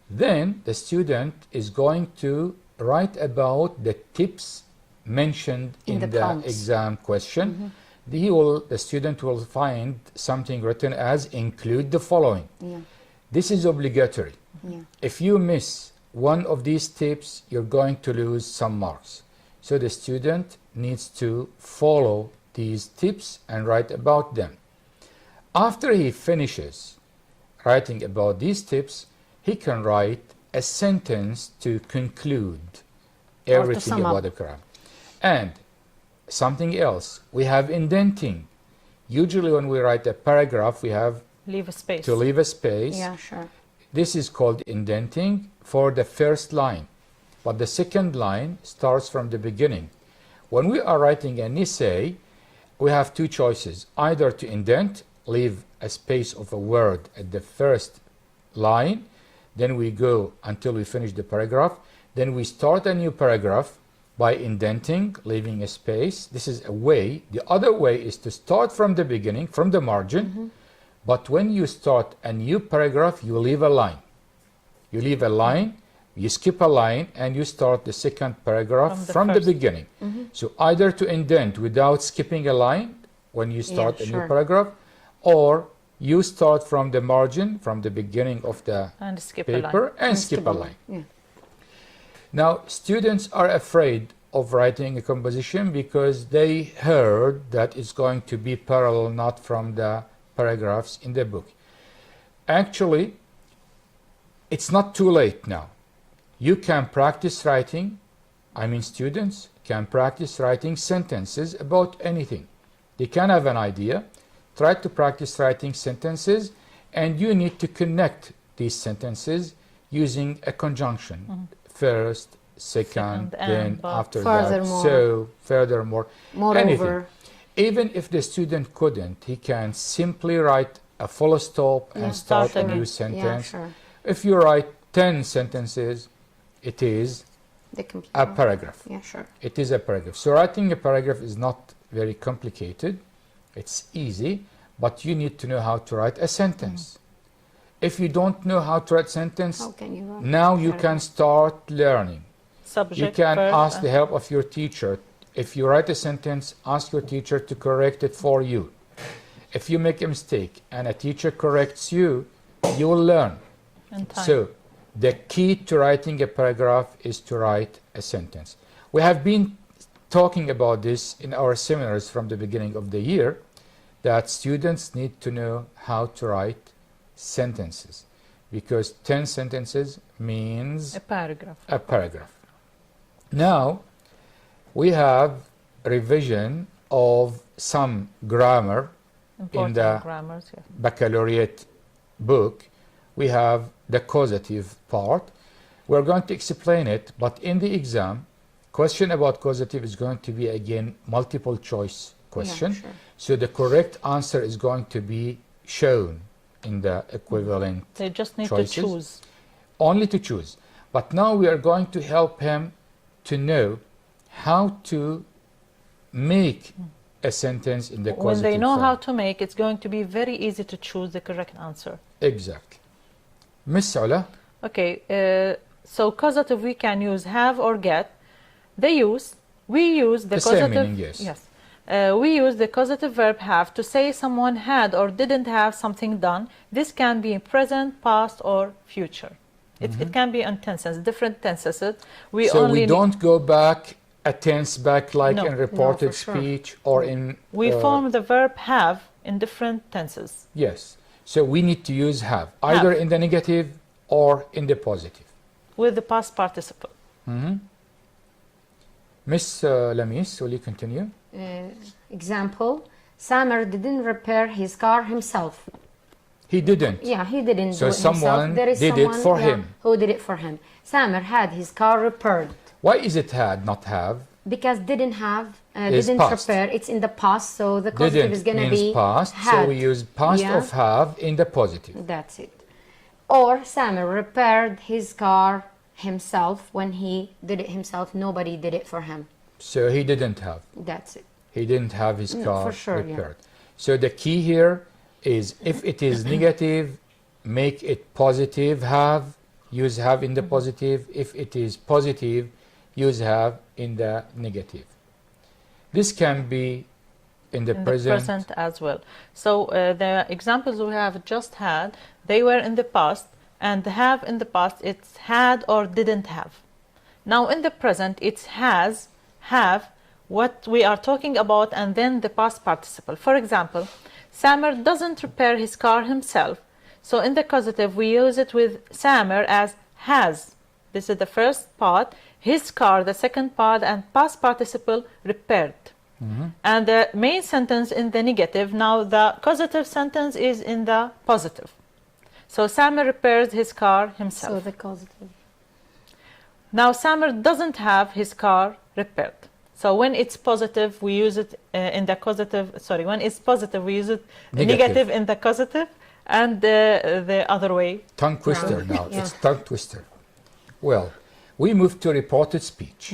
Then the student is going to write about the tips mentioned in the prompts. exam question. The student will find something written as include the following. Yeah. This is obligatory. Yeah. If you miss one of these tips, you're going to lose some marks. So the student needs to follow these tips and write about them. After he finishes writing about these tips, he can write a sentence to conclude everything sum up. about the Quran. And something else, we have indenting. Usually when we write a paragraph, we have Leave a space. to leave a space. Yeah, sure. This is called indenting for the first line. But the second line starts from the beginning. When we are writing an essay, we have 2 choices. Either to indent, leave a space of a word at the first line, then we go until we finish the paragraph, then we start a new paragraph by indenting, leaving a space. This is a way. The other way is to start from the beginning, from the margin, but when you start a new paragraph, you leave a line. You leave a line, you skip a line, and you start the second paragraph from the first. beginning. So either to indent without skipping a line when you start a new sure. paragraph, or you start from the margin, from the beginning of the and skip a line. paper, and skip a line. Yeah. Now, students are afraid of writing a composition because they heard that it's going to be parallel, not from the paragraphs in the book. Actually, it's not too late now. You can practice writing, students can practice writing sentences about anything. They can have an idea, try to practice writing sentences, and you need to connect these sentences using a conjunction. First, second, and, then but. after that, Furthermore. so, furthermore, anything. Moreover. Even if the student couldn't, he can simply write a full stop and start a new sentence. Yeah, sure. If you write 10 sentences, it is The complete a paragraph. Yeah, sure. It is a paragraph. So writing a paragraph is not very complicated. It's easy, but you need to know how to write a sentence. If you don't know how to write sentence, How can you write now you paragraph? can start learning. Subject, You can verb, ask the help of your teacher. If you write a sentence, ask your teacher to correct it for you. If you make a mistake and a teacher corrects you, you will learn. and time. So, the key to writing a paragraph is to write a sentence. We have been talking about this in our seminars from the beginning of the year, that students need to know how to write sentences, because 10 sentences means a paragraph. a paragraph. Now, we have revision of some grammar Important the grammars, yes. baccalaureate book. We have the causative part. We're going to explain it, but in the exam, question about causative is going to be again multiple choice question. sure. So the correct answer is going to be shown in the equivalent They just need choices. to choose. Only to choose. But now we are going to help him to know how to make a sentence in the causative When they know form. how to make, it's going to be very easy to choose the correct answer. Exactly. Miss Ola, Okay, so causative we can use have or get. We use the The same causative. meaning, yes. Yes. We use the causative verb have to say someone had or didn't have something done. This can be in present, past, or future. It can be in tenses, different tenses. We so only we don't go back a tense back like No. in reported for sure. speech or in we form the verb have in different tenses. yes. So we need to use have either in the negative or in the positive. With the past participle. Miss Lamis, will you continue? Example, Samer didn't repair his car himself. He didn't. Yeah, he didn't So do it someone himself. There is did it someone, for him. who did it for him. Samer had his car repaired. Why is it had, not have? Because didn't have, Is didn't past. repair, it's in the past, so the causative Didn't is going to means be past, had. so we use past Yeah. of have in the positive. That's it. Or Samer repaired his car himself. When he did it himself, nobody did it for him. So he didn't have. That's it. He didn't have his No, car for sure, yeah. repaired. So the key here is if it is negative, make it positive have, use have in the positive. If it is positive, use have in the negative. This can be in the In present. the present as well. So the examples we have just had, they were in the past, and the have in the past, it's had or didn't have. Now in the present, it's has, have, what we are talking about, and then the past participle. For example, Samer doesn't repair his car himself. So in the causative, we use it with Samer as has. This is the first part. His car, the second part, and past participle repaired. And the main sentence in the negative. Now the causative sentence is in the positive. So Samer repairs his car So himself. the causative. Now Samer doesn't have his car repaired. So when it's positive, we use it in the causative. Sorry, when it's positive, we use it negative in the causative, and the other way. Tongue twister now. Yeah. It's tongue twister. Well, we move to reported speech.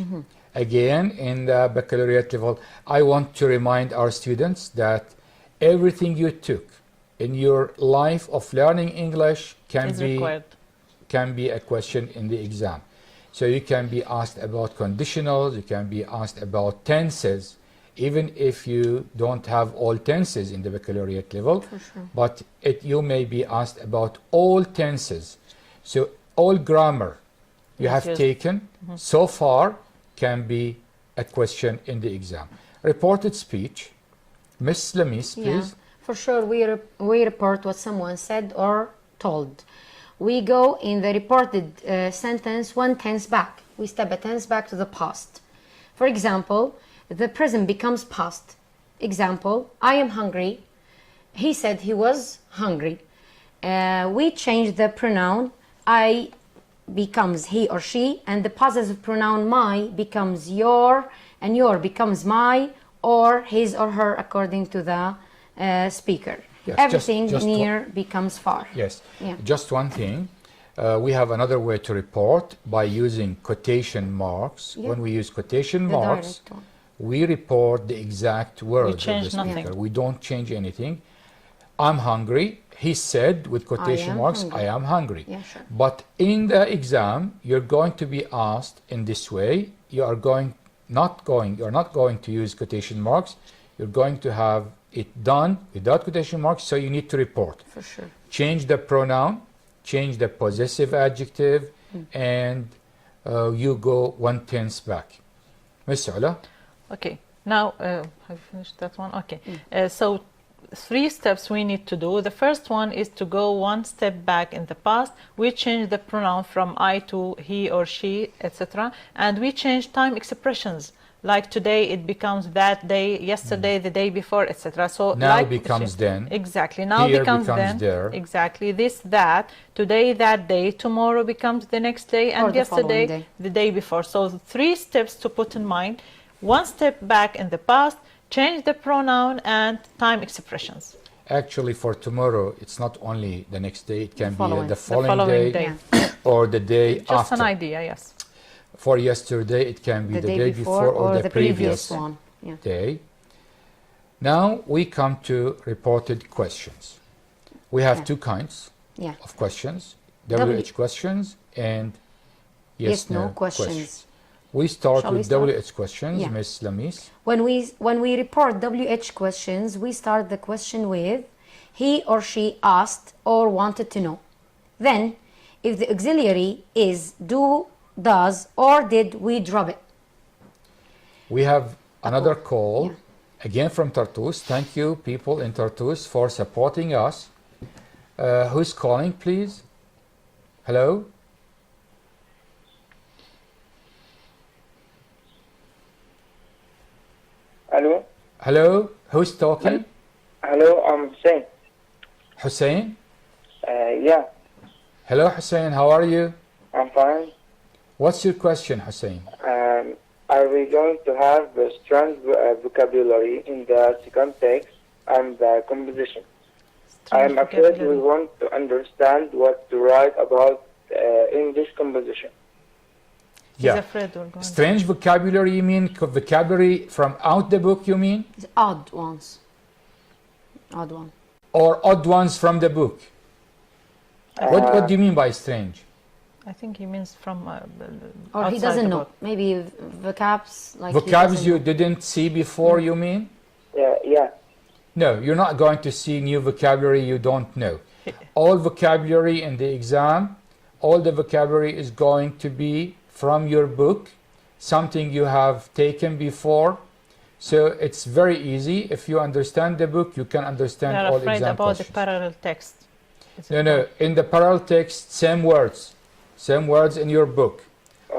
Again, in the baccalaureate level, I want to remind our students that everything you took in your life of learning English Is required. can be a question in the exam. So you can be asked about conditionals, you can be asked about tenses, even if you don't have all tenses in the baccalaureate level, For sure. but you may be asked about all tenses. So all grammar you Yes, have yes. taken so far can be a question in the exam. Reported speech, Miss Lamis, Yeah, please. for sure. We report what someone said or told. We go in the reported sentence one tense back. We step a tense back to the past. For example, the present becomes past. Example, I am hungry. He said he was hungry. we change the pronoun I becomes he or she, and the possessive pronoun my becomes your, and your becomes my, or his or her according to the speaker. Yes, Everything just near becomes far. Yes, Yeah. just one thing. We have another way to report by using quotation marks. Yeah. When we use quotation The marks, direct one. we report the exact words of change the speaker. nothing. We don't change anything. I'm hungry. He said with quotation am marks, hungry. I am hungry. Yeah, sure. But in the exam, you're going to be asked in this way. You're not going to use quotation marks. You're going to have it done without quotation marks, so you need to report. For sure. Change the pronoun, change the possessive adjective, and you go 1/10 back. Miss Ula? Okay, now have you finished that one? Okay, so 3 steps we need to do. The first one is to go 1 step back in the past. We change the pronoun from I to he or she, etc. And we change time expressions. Like today, it becomes that day, yesterday, the day before, etc. So Now like becomes then. Exactly. Now Here becomes becomes then. there. Exactly. This, that. Today, that day. Tomorrow becomes the next day, and Or the following yesterday, day. the day before. So 3 steps to put in mind. 1 step back in the past, change the pronoun and time expressions. Actually, for tomorrow, it's not only the next day, it can be following. the The following, day, or the day Just after. an idea, yes. For yesterday, it can be The the day before or the previous one. Yeah. day. Now we come to reported questions. We have Yeah. 2 kinds Yeah. of questions, W- WH questions and Yes, no no questions. We start Shall we with start? WH questions, Yeah. Miss Lamis. When we report WH questions, we start the question with he or she asked or wanted to know. Then, if the auxiliary is do, does, or did, we drop it. We have another call, Yeah. again from Tartus. Thank you, people in Tartus, for supporting us. Who's calling, please? Hello? Hello? Hello? Who's talking? Hello, I'm Hussein. Hussein? Yeah, Hello, Hussein. How are you? I'm fine. What's your question, Hussein? Are we going to have the strong vocabulary in the second text and the composition? I am afraid we want to understand what to write about in this composition. He's afraid we're going Strange vocabulary, you mean? Vocabulary from out the book, you mean? It's odd ones. Odd one. Or odd ones from the book? What do you mean by strange? I think he means from Or outside he doesn't the know. book. Maybe vocabs like he Vocabs doesn't you know. didn't see before, you mean? Yeah. No, you're not going to see new vocabulary you don't know. All vocabulary in the exam, all the vocabulary is going to be from your book, something you have taken before. So it's very easy. If you understand the book, you can understand They're all afraid exam about the questions. parallel text. Is it No, in the parallel text, same words in your book,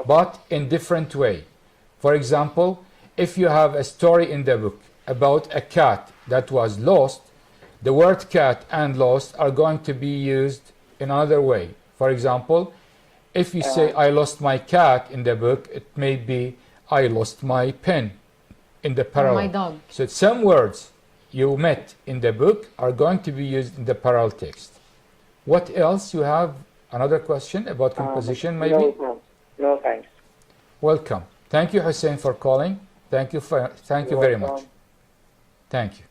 but in different way. For example, if you have a story in the book about a cat that was lost, the word cat and lost are going to be used in another way. For example, if you say I lost my cat in the book, it may be I lost my pen in the parallel. my dog. So some words you met in the book are going to be used in the parallel text. What else you have? Another question about composition, maybe? No, thanks. Welcome. Thank you, Hussein, for calling. Thank you very much. Thank you.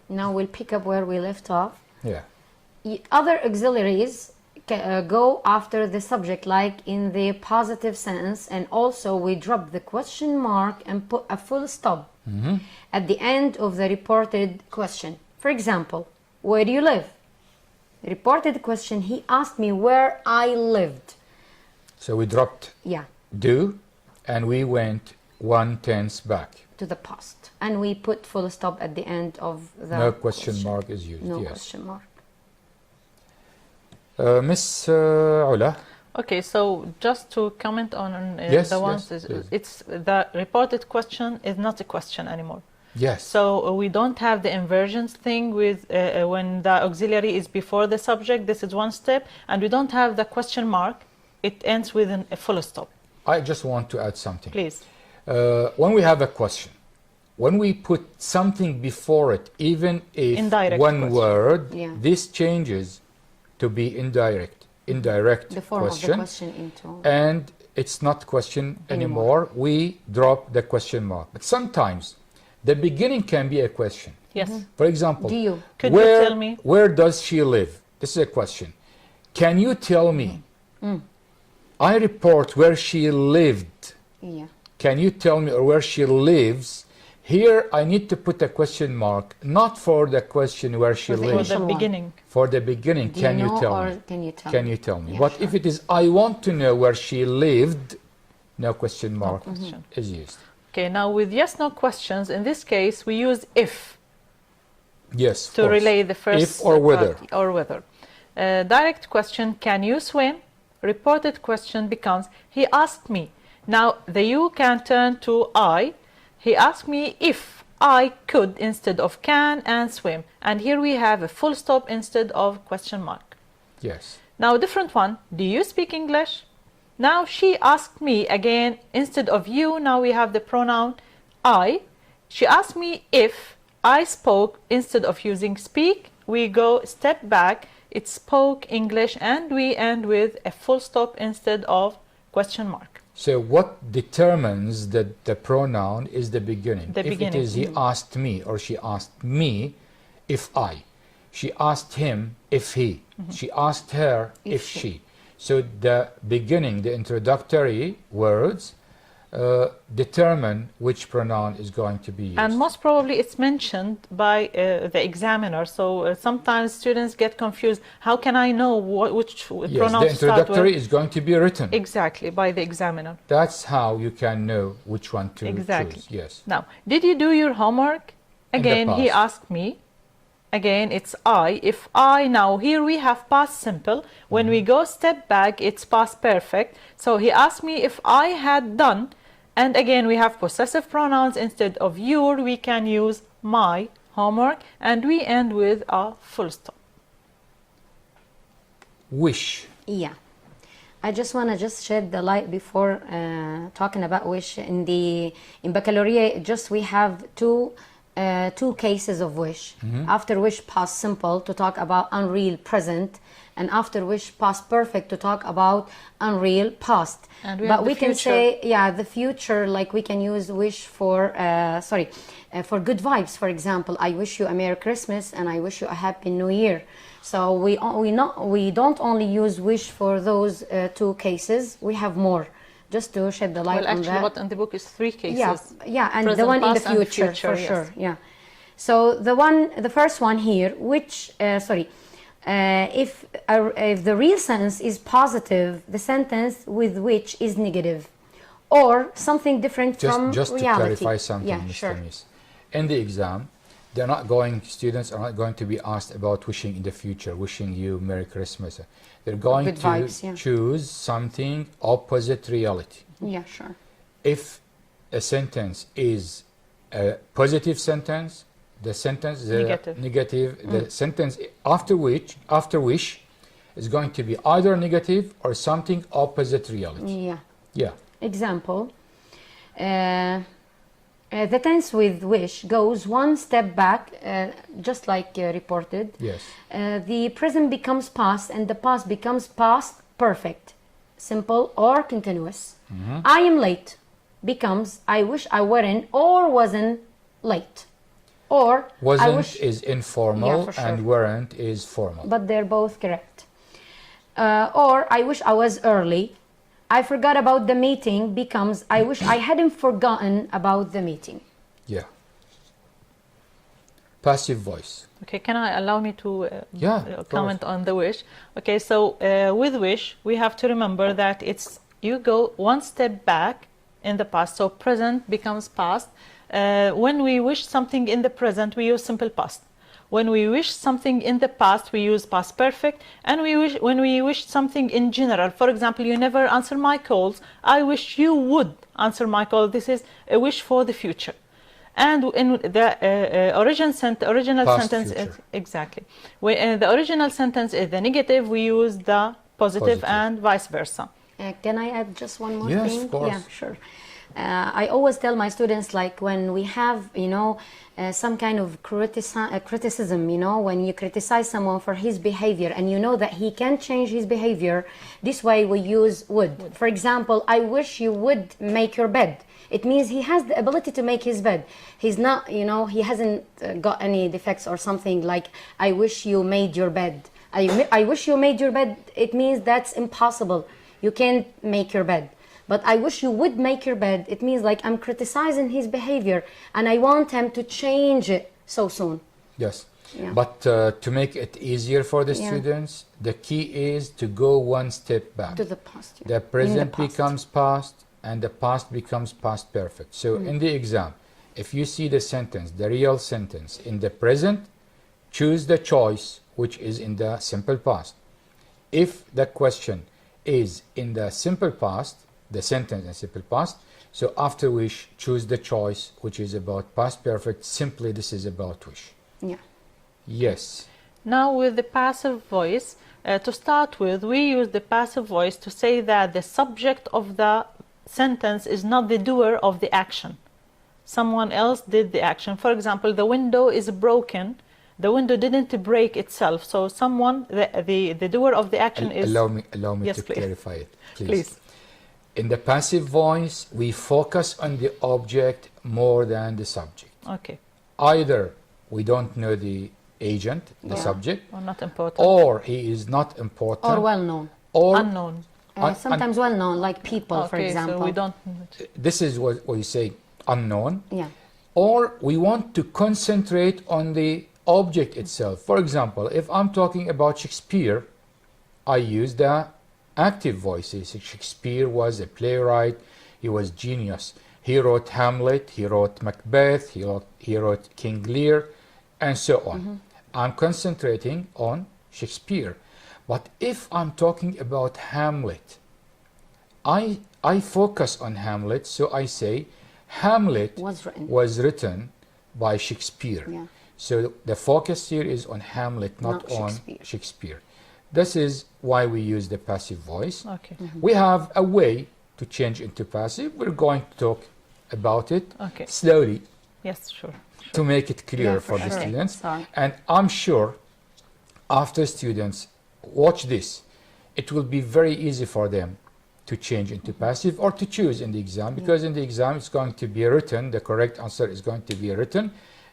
Now we'll pick up where we left off. Yeah. Other auxiliaries go after the subject, like in the positive sentence, and also we drop the question mark and put a full stop at the end of the reported question. For example, where do you live? Reported question, he asked me where I lived. So we dropped Yeah, do and we went 1/10 back. to the past. And we put full stop at the end of the No question mark is used. No yes. question mark. Miss Ula. Okay, so just to comment on Yes, the ones, yes, please. it's the reported question is not a question anymore. Yes. So we don't have the inversions thing with when the auxiliary is before the subject. This is one step, and we don't have the question mark. It ends with a full stop. I just want to add something. Please. When we have a question, when we put something before it, even if Indirect one question. word, Yeah. this changes to be indirect The form of the question, question into. and it's not question anymore. We drop the question mark. But sometimes the beginning can be a question. Yes. For example, Do you? Could you tell me? where does she live? This is a question. Can you tell me? I report where she lived. Yeah. Can you tell me or where she lives? Here I need to put a question mark, not for the question where she For the For lives. the Initial one. beginning. For the beginning, Do can you you know tell or me? can you tell Can me? you tell me? Yeah, But sure. if it is I want to know where she lived, no question mark question. is used. Okay, now with yes no questions, in this case we use if Yes, of to course. relay the first If or whether. part, or whether. Direct question, can you swim? Reported question becomes, he asked me. Now the you can turn to I. He asked me if I could instead of can and swim. And here we have a full stop instead of question mark. Yes. Now different one, do you speak English? Now she asked me again instead of you. Now we have the pronoun I. She asked me if I spoke instead of using speak. We go step back. It spoke English, and we end with a full stop instead of question mark. So what determines that the pronoun is the beginning? The if beginning. it is he asked me or she asked me, if I. She asked him, if he. She asked her, if she. So the beginning, the introductory words determine which pronoun is going to be used. And most probably it's mentioned by the examiner. So sometimes students get confused. How can I know which Yes, pronoun the to start introductory with? is going to be written. Exactly, by the examiner. That's how you can know which one to Exactly. choose. Yes. Now, did you do your homework? In the Again, he past. asked me. Again, it's I. If I, now here we have past simple. When we go step back, it's past perfect. So he asked me if I had done. And again, we have possessive pronouns. Instead of your, we can use my homework. And we end with a full stop. Wish. Yeah. I just want to shed the light before talking about wish. In baccalaureate, just we have two cases of wish. After wish past simple to talk about unreal present, and after wish past perfect to talk about unreal past. And we but have we the can future. say, yeah, the future, like we can use wish for for good vibes. For example, I wish you a Merry Christmas and I wish you a Happy New Year. So we don't only use wish for those two cases. We have more, just to shed the light Well, on actually, that. what in the book is 3 cases. Yeah, and the Present, one in the past, and the future, for yes. sure. Yeah. So the first one here, which if the real sentence is positive, the sentence with which is negative, or something different from Just to reality. clarify something, Yeah, Mr. sure. Miss. In the exam, students are not going to be asked about wishing in the future, wishing you Merry Christmas. They're going Good to vibes, yeah. choose something opposite reality. Yeah, sure. If a sentence is a positive sentence, the sentence Negative. the sentence after wish is going to be either negative or something opposite reality. Yeah. Yeah. Example. The tense with wish goes one step back, just like reported. Yes. The present becomes past and the past becomes past perfect, simple or continuous. I am late becomes I wish I weren't or wasn't late. Or I Wasn't wish, is informal Yeah, for sure. and weren't is formal. but they're both correct. Or I wish I was early. I forgot about the meeting becomes I wish I hadn't forgotten about the meeting. Yeah. Passive voice. Okay, can I allow me to Yeah, comment on the wish? Okay, so with wish, we have to remember that you go one step back in the past, so present becomes past. When we wish something in the present, we use simple past. When we wish something in the past, we use past perfect. And when we wish something in general, for example, you never answer my calls, I wish you would answer my call. This is a wish for the future. And in the original Past, sentence future. is exactly. The original sentence is the negative. We use the positive and vice versa. Can I add just one more Yes, thing? of course. Yeah, sure. I always tell my students, like when we have, some kind of criticism, when you criticize someone for his behavior and you know that he can change his behavior, this way we use would. For example, I wish you would make your bed. It means he has the ability to make his bed. He's not, he hasn't got any defects or something. Like, I wish you made your bed. I wish you made your bed. It means that's impossible. You can't make your bed. But I wish you would make your bed. It means like I'm criticizing his behavior and I want him to change it so soon. Yes. Yeah. But to make it easier for the students, the key is to go one step back. To the past. The present becomes past and the past becomes past perfect. So in the exam, if you see the sentence, the real sentence in the present, choose the choice which is in the simple past. If the question is in the simple past, the sentence in simple past, so after wish, choose the choice which is about past perfect. Simply this is about wish. Yeah. Yes. Now with the passive voice, to start with, we use the passive voice to say that the subject of the sentence is not the doer of the action. Someone else did the action. For example, the window is broken. The window didn't break itself. So someone, the doer of the action is... Allow me Yes, to please. clarify it, Please. In the passive voice, we focus on the object more than the subject. Okay. Either we don't know the agent, the subject, Or not important. or he is not important, Or well known. or Unknown. Sometimes well known, like people, for Okay, example. so we don't... this is what you say, unknown, Yeah. or we want to concentrate on the object itself. For example, if I'm talking about Shakespeare, I use the active voices. Shakespeare was a playwright. He was genius. He wrote Hamlet, he wrote Macbeth, he wrote King Lear, and so on. I'm concentrating on Shakespeare. But if I'm talking about Hamlet, I focus on Hamlet, so I say Hamlet was written by Shakespeare. Yeah. So the focus here is on Hamlet, not on Shakespeare. Shakespeare. This is why we use the passive voice. Okay. We have a way to change into passive. We're going to talk about it Okay. slowly Yes, sure. to make it clear Yeah, for for the sure. students. Sorry. And I'm sure after students watch this, it will be very easy for them to change into passive or to choose in the exam, because in the exam it's going to be written, the correct answer is going to be written.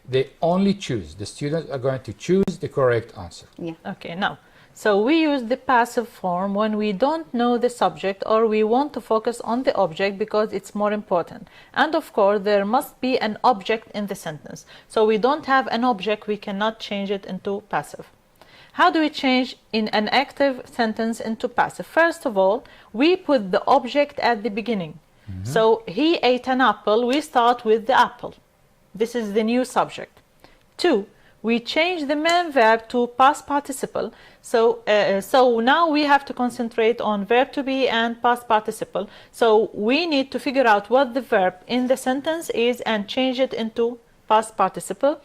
They only choose, the students are going to choose the correct answer. Yeah. Okay, now, so we use the passive form when we don't know the subject or we want to focus on the object because it's more important. And of course, there must be an object in the sentence. So we don't have an object, we cannot change it into passive. How do we change in an active sentence into passive? First of all, we put the object at the beginning. So he ate an apple, we start with the apple. This is the new subject. 2, we change the main verb to past participle. So now we have to concentrate on verb to be and past participle. So we need to figure out what the verb in the sentence is and change it into past participle.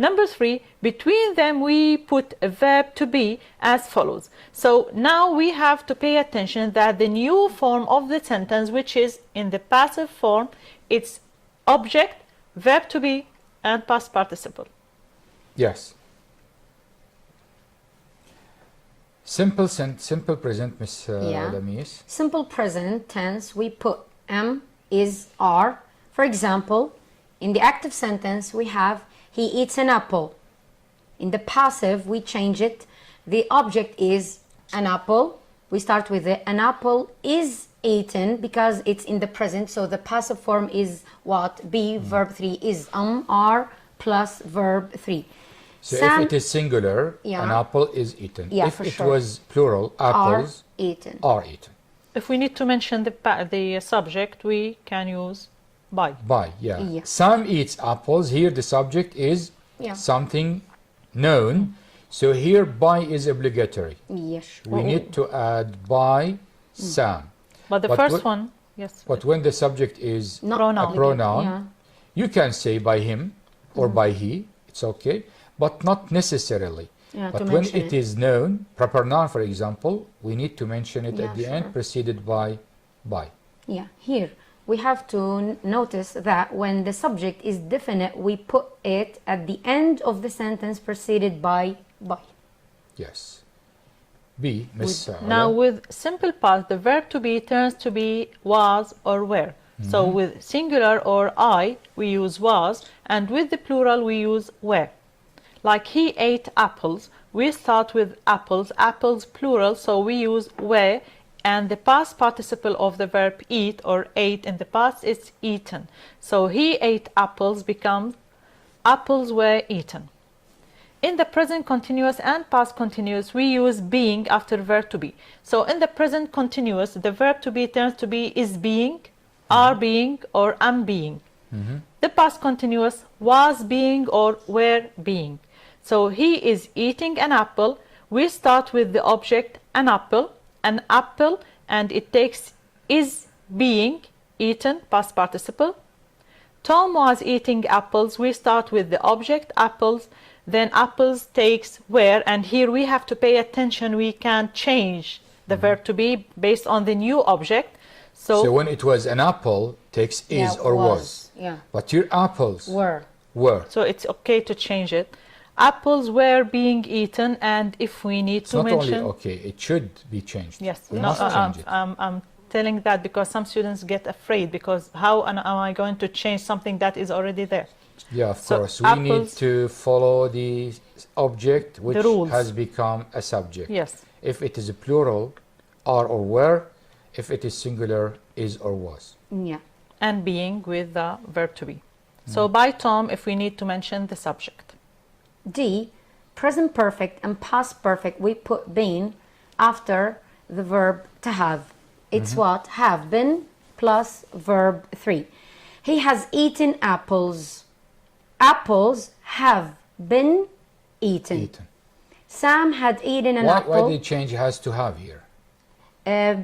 Number 3, between them we put a verb to be as follows. So now we have to pay attention that the new form of the sentence, which is in the passive form, it's object, verb to be, and past participle. Yes. Simple present, Miss Lamis. Simple present tense, we put am, is, are. For example, in the active sentence, we have he eats an apple. In the passive, we change it. The object is an apple. We start with it. An apple is eaten because it's in the present. So the passive form is what? Be, verb 3 is are plus verb 3. So if it is singular, an apple is eaten. Yeah, if for it sure. was plural, apples are eaten. If we need to mention the subject, we can use by. By, yeah. Sam eats apples. Here the subject is something known. So here by is obligatory. Yes. We need to add by Sam. But the first one, yes. But when the subject is Not a pronoun, You can say by him or by he, it's okay, but not necessarily. Yeah, But to when mention it is known, proper noun for example, we need to mention it Yeah, at the sure. end, preceded by. Yeah, here we have to notice that when the subject is definite, we put it at the end of the sentence preceded by. Yes. B, Miss Now Ola. with simple past, the verb to be turns to be was or were. So with singular or I, we use was, and with the plural, we use were. Like he ate apples, we start with apples, apples plural, so we use were, and the past participle of the verb eat or ate in the past is eaten. So he ate apples becomes apples were eaten. In the present continuous and past continuous, we use being after verb to be. So in the present continuous, the verb to be turns to be is being, are being, or am being. The past continuous was being or were being. So he is eating an apple. We start with the object an apple, and it takes is being eaten, past participle. Tom was eating apples. We start with the object apples, then apples takes were, and here we have to pay attention. We can change the verb to be based on the new object. So when it was an apple, takes is Yeah, or was. Yeah, But your apples were. So it's okay to change it. Apples were being eaten, and if we need It's to not mention, only okay, it should be changed. yes, We no, must change it. I'm telling that because some students get afraid because how am I going to change something that is already there? Yeah, of So course. We need apples- to follow the object which rules. has become a subject. Yes. If it is a plural, are or were. If it is singular, is or was. Yeah. And being with the verb to be. So by Tom, if we need to mention the subject. D, present perfect and past perfect, we put been after the verb to have. It's what? Have been plus verb 3. He has eaten apples. Apples have been eaten. Eaten. Sam had eaten an Why apple. did you change has to have here?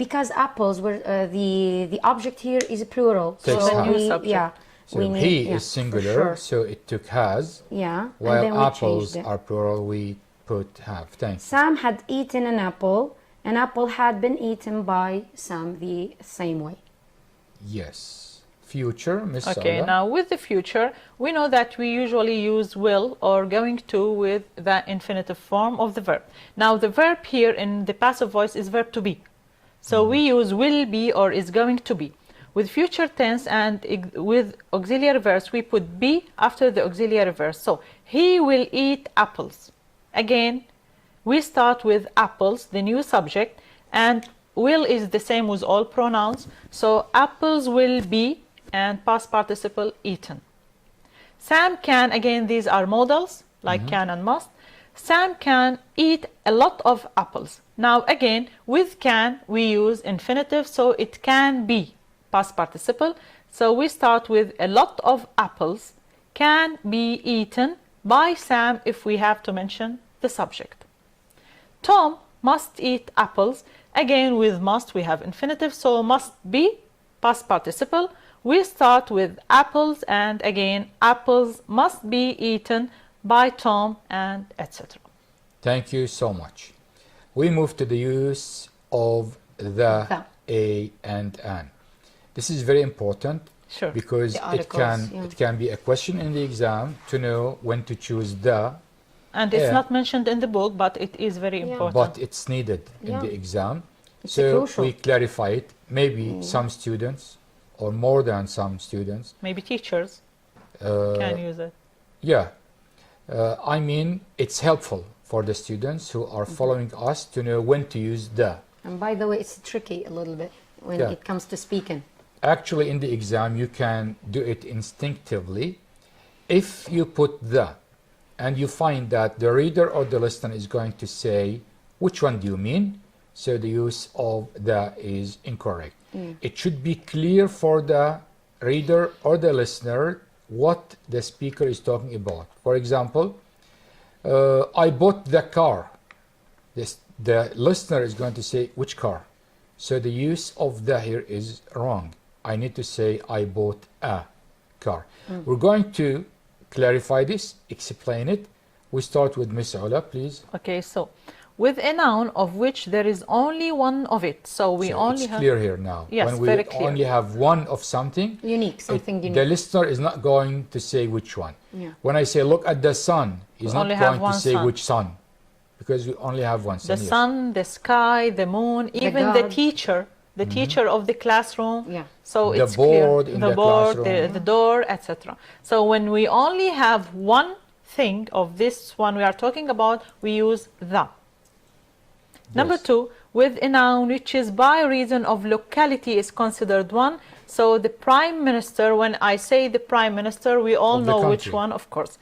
Because apples were the object here is plural. Takes have. New subject. Yeah. So we need, he yeah, is for singular, sure. so it took has. Yeah. While and then we apples changed it. are plural, we put have. Thanks. Sam had eaten an apple. An apple had been eaten by Sam the same way. Yes. Future, Miss Okay, Sala. now with the future, we know that we usually use will or going to with the infinitive form of the verb. Now the verb here in the passive voice is verb to be. So we use will be or is going to be. With future tense and with auxiliary verbs, we put be after the auxiliary verb. So he will eat apples. Again, we start with apples, the new subject, and will is the same with all pronouns. So apples will be and past participle eaten. Sam can, again, these are modals like can and must. Sam can eat a lot of apples. Now again, with can we use infinitive, so it can be past participle. So we start with a lot of apples can be eaten by Sam if we have to mention the subject. Tom must eat apples. Again, with must we have infinitive, so must be past participle. We start with apples, and again, apples must be eaten by Tom, and etc. Thank you so much. We move to the use of the, a, and an. This is very important Sure. because The it can articles, yeah. it can be a question in the exam to know when to choose the, And it's Yeah. not mentioned in the book, but it is very Yeah. important. but it's needed in Yeah. the exam. It's So crucial. we clarify it. Maybe some students or more than some students. Maybe teachers can use it. Yeah, I mean it's helpful for the students who are following us to know when to use the. And by the way, it's tricky a little bit when Yeah. it comes to speaking. Actually, in the exam, you can do it instinctively. If you put the, and you find that the reader or the listener is going to say, which one do you mean? So the use of the is incorrect. It should be clear for the reader or the listener what the speaker is talking about. For example, I bought the car. The listener is going to say, which car? So the use of the here is wrong. I need to say, I bought a car. We're going to clarify this, explain it. We start with Miss Ola, please. Okay, so with a noun of which there is only one of it. So we So only it's have... clear here now. Yes, when we very clear. only have one of something, Unique, something unique. the listener is not going to say which one. Yeah. When I say look at the sun, he's not only have going to one say sun. which sun, because we only have one sun. The yes. sun, the sky, the moon, even the God. teacher, the teacher of the classroom. Yeah. So The it's board clear. in The the board, classroom. the door, etc. So when we only have one thing of this one we are talking about, we use the. Number Yes. 2, with a noun which is by reason of locality is considered one. So the prime minister, when I say the prime minister, we all Of the know which country. one, of course.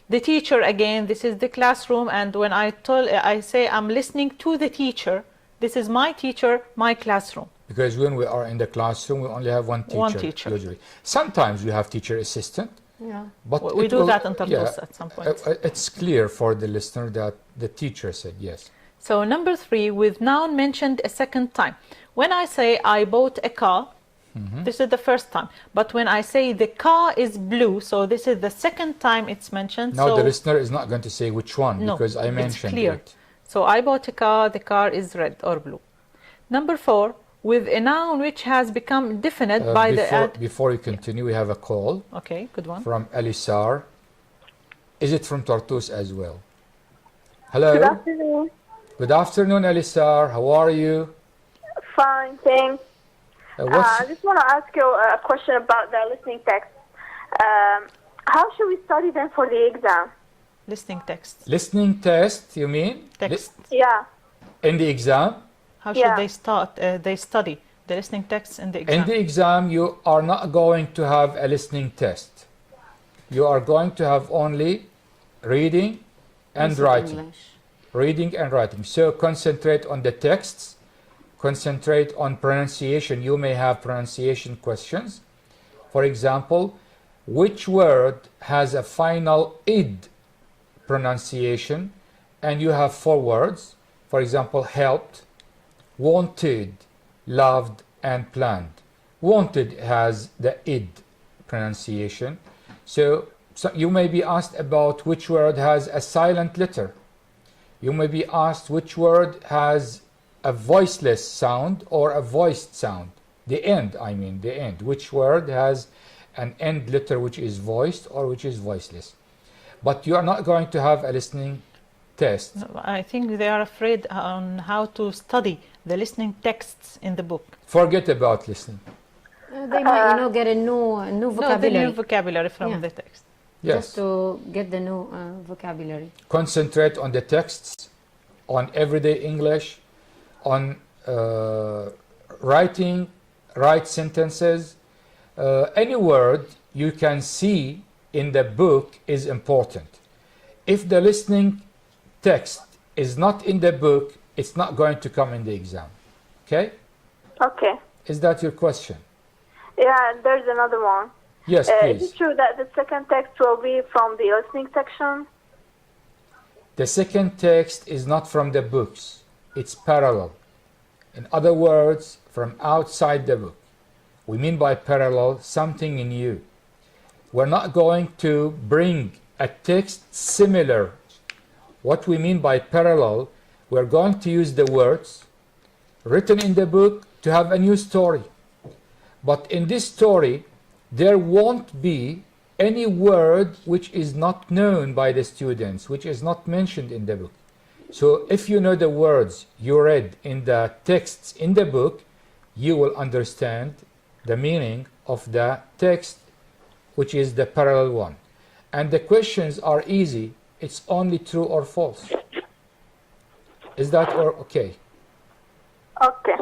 The teacher, again, this is the classroom, and when I say I'm listening to the teacher, this is my teacher, my classroom. Because when we are in the classroom, we only have one teacher. One teacher. Usually. Sometimes we have teacher assistant, Yeah. but We it do will- that in Tartus at some point. It's clear for the listener that the teacher said yes. So number 3, with noun mentioned a second time. When I say I bought a car, this is the first time. But when I say the car is blue, so this is the second time it's mentioned. Now so the listener is not going to say which one no, because I it's mentioned clear. it. So I bought a car, the car is red or blue. Number 4, with a noun which has become definite by the Before you continue, we have a call Okay, good one. from Elisar. Is it from Tartus as well? Hello. Good afternoon. Good afternoon, Elisar. How are you? Fine, thanks. I just want to ask you a question about the listening text. How should we study them for the exam? Listening text. listening test, you mean? Text. Yeah. In the exam? How should Yeah. they study the listening text in the exam? In the exam, you are not going to have a listening test. You are going to have only reading and Basic writing. English. Reading and writing. So concentrate on the texts, concentrate on pronunciation. You may have pronunciation questions. For example, which word has a final id pronunciation? And you have 4 words. For example, helped, wanted, loved, and planned. Wanted has the id pronunciation. So you may be asked about which word has a silent letter. You may be asked which word has a voiceless sound or a voiced sound. The end, I mean, the end. Which word has an end letter which is voiced or which is voiceless. But you are not going to have a listening test. I think they are afraid on how to study the listening texts in the book. Forget about listening. They might, get a new No, the vocabulary. new vocabulary from Yeah. the text. Yes. Just to get the new vocabulary. Concentrate on the texts, on everyday English, on writing, write sentences. Any word you can see in the book is important. If the listening text is not in the book, it's not going to come in the exam. Okay? Okay. Is that your question? Yeah, there's another one. Yes, Is please. it true that the second text will be from the listening section? The second text is not from the books. It's parallel. In other words, from outside the book. We mean by parallel something new. We're not going to bring a text similar. What we mean by parallel, we're going to use the words written in the book to have a new story. But in this story, there won't be any word which is not known by the students, which is not mentioned in the book. So if you know the words you read in the texts in the book, you will understand the meaning of the text, which is the parallel one. And the questions are easy. It's only true or false. Is that okay? Okay.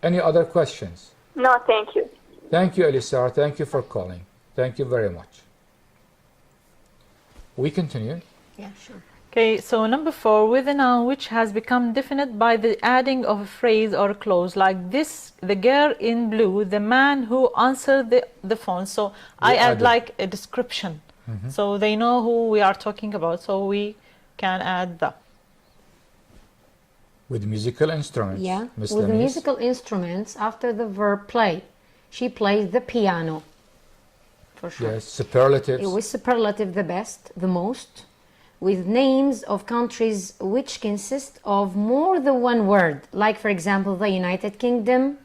Any other questions? No, thank you. Thank you, Elisar. Thank you for calling. Thank you very much. We continue. Yeah, sure. Okay, so number 4, with a noun which has become definite by the adding of a phrase or a clause, like this, the girl in blue, the man who answered the phone. So I add added. like a description. So they know who we are talking about, so we can add the. With musical instruments. Yeah, Ms. with Lamis. musical instruments after the verb play. She plays the piano. for sure. Yes, superlatives. With superlative, the best, the most, with names of countries which consist of more than one word, like for example the United Kingdom,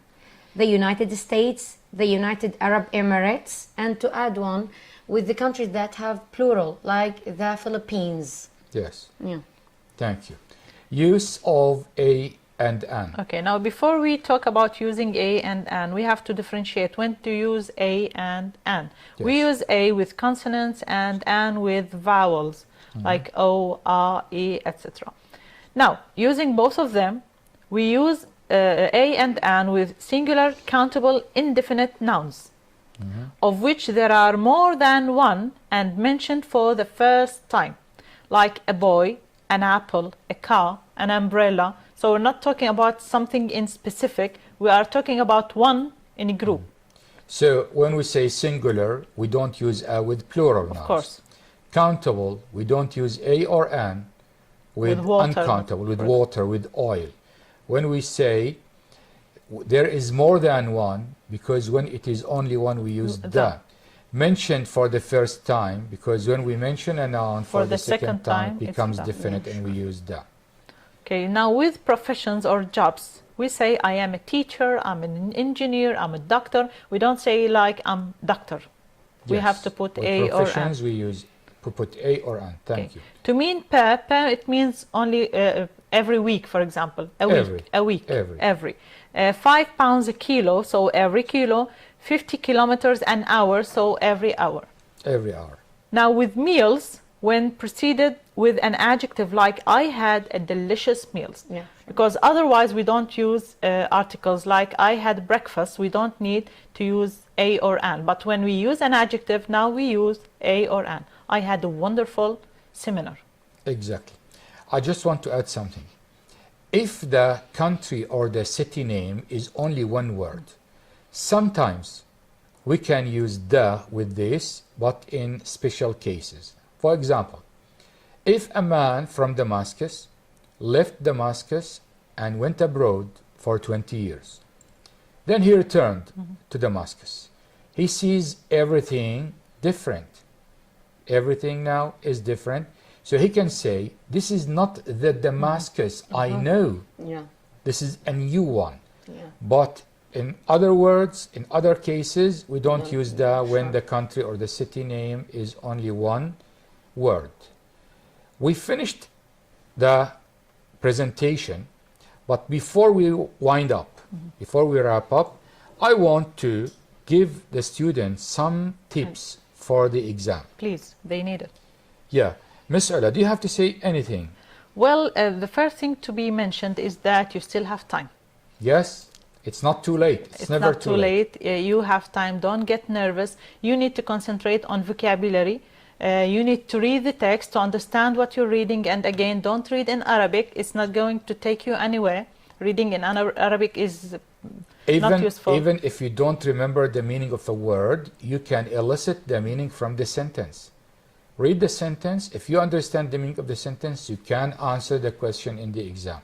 the United States, the United Arab Emirates, and to add one with the countries that have plural, like the Philippines. Yes. Yeah. Thank you. Use of a and an. Okay, now before we talk about using a and an, we have to differentiate when to use a and an. We Yes. use a with consonants and an with vowels, like o, a, e, etc. Now, using both of them, we use a and an with singular, countable, indefinite nouns, of which there are more than one and mentioned for the first time, like a boy, an apple, a car, an umbrella. So we're not talking about something in specific, we are talking about one in a group. So when we say singular, we don't use a with plural nouns. Of course. Countable, we don't use a or an with, With water, uncountable, with right. water, with oil. When we say there is more than one, because when it is only one, we use the. Mentioned for the first time, because when we mention a noun for the second time, it it's becomes the. definite and we use the. Okay, now with professions or jobs, we say I am a teacher, I'm an engineer, I'm a doctor. We don't say like I'm doctor. We Yes. have to put With a or an. professions, we use put a or an. Thank you. To mean per, it means only every week, for example. Every. A week. Every. 5 pounds a kilo, so every kilo. 50 kilometers an hour, so every hour. Every hour. Now with meals, when preceded with an adjective like I had a delicious meals. Yeah. Because otherwise we don't use articles like I had breakfast. We don't need to use a or an. But when we use an adjective, now we use a or an. I had a wonderful seminar. Exactly. I just want to add something. If the country or the city name is only one word, sometimes we can use the with this, but in special cases. For example, if a man from Damascus left Damascus and went abroad for 20 years, then he returned to Damascus. He sees everything different. Everything now is different. So he can say, this is not the Damascus I know. Yeah. This is a new one. Yeah. But in other words, in other cases, we don't use the when the country or the city name is only one word. We finished the presentation, but before we wind up, before we wrap up, I want to give the students some tips for the exam. Please, they need it. Yeah. Miss Ola, do you have to say anything? Well, the first thing to be mentioned is that you still have time. Yes? It's not too late. It's never not too late. You have time. Don't get nervous. You need to concentrate on vocabulary. You need to read the text to understand what you're reading. And again, don't read in Arabic. It's not going to take you anywhere. Reading in Arabic is not useful. Even if you don't remember the meaning of a word, you can elicit the meaning from the sentence. Read the sentence. If you understand the meaning of the sentence, you can answer the question in the exam.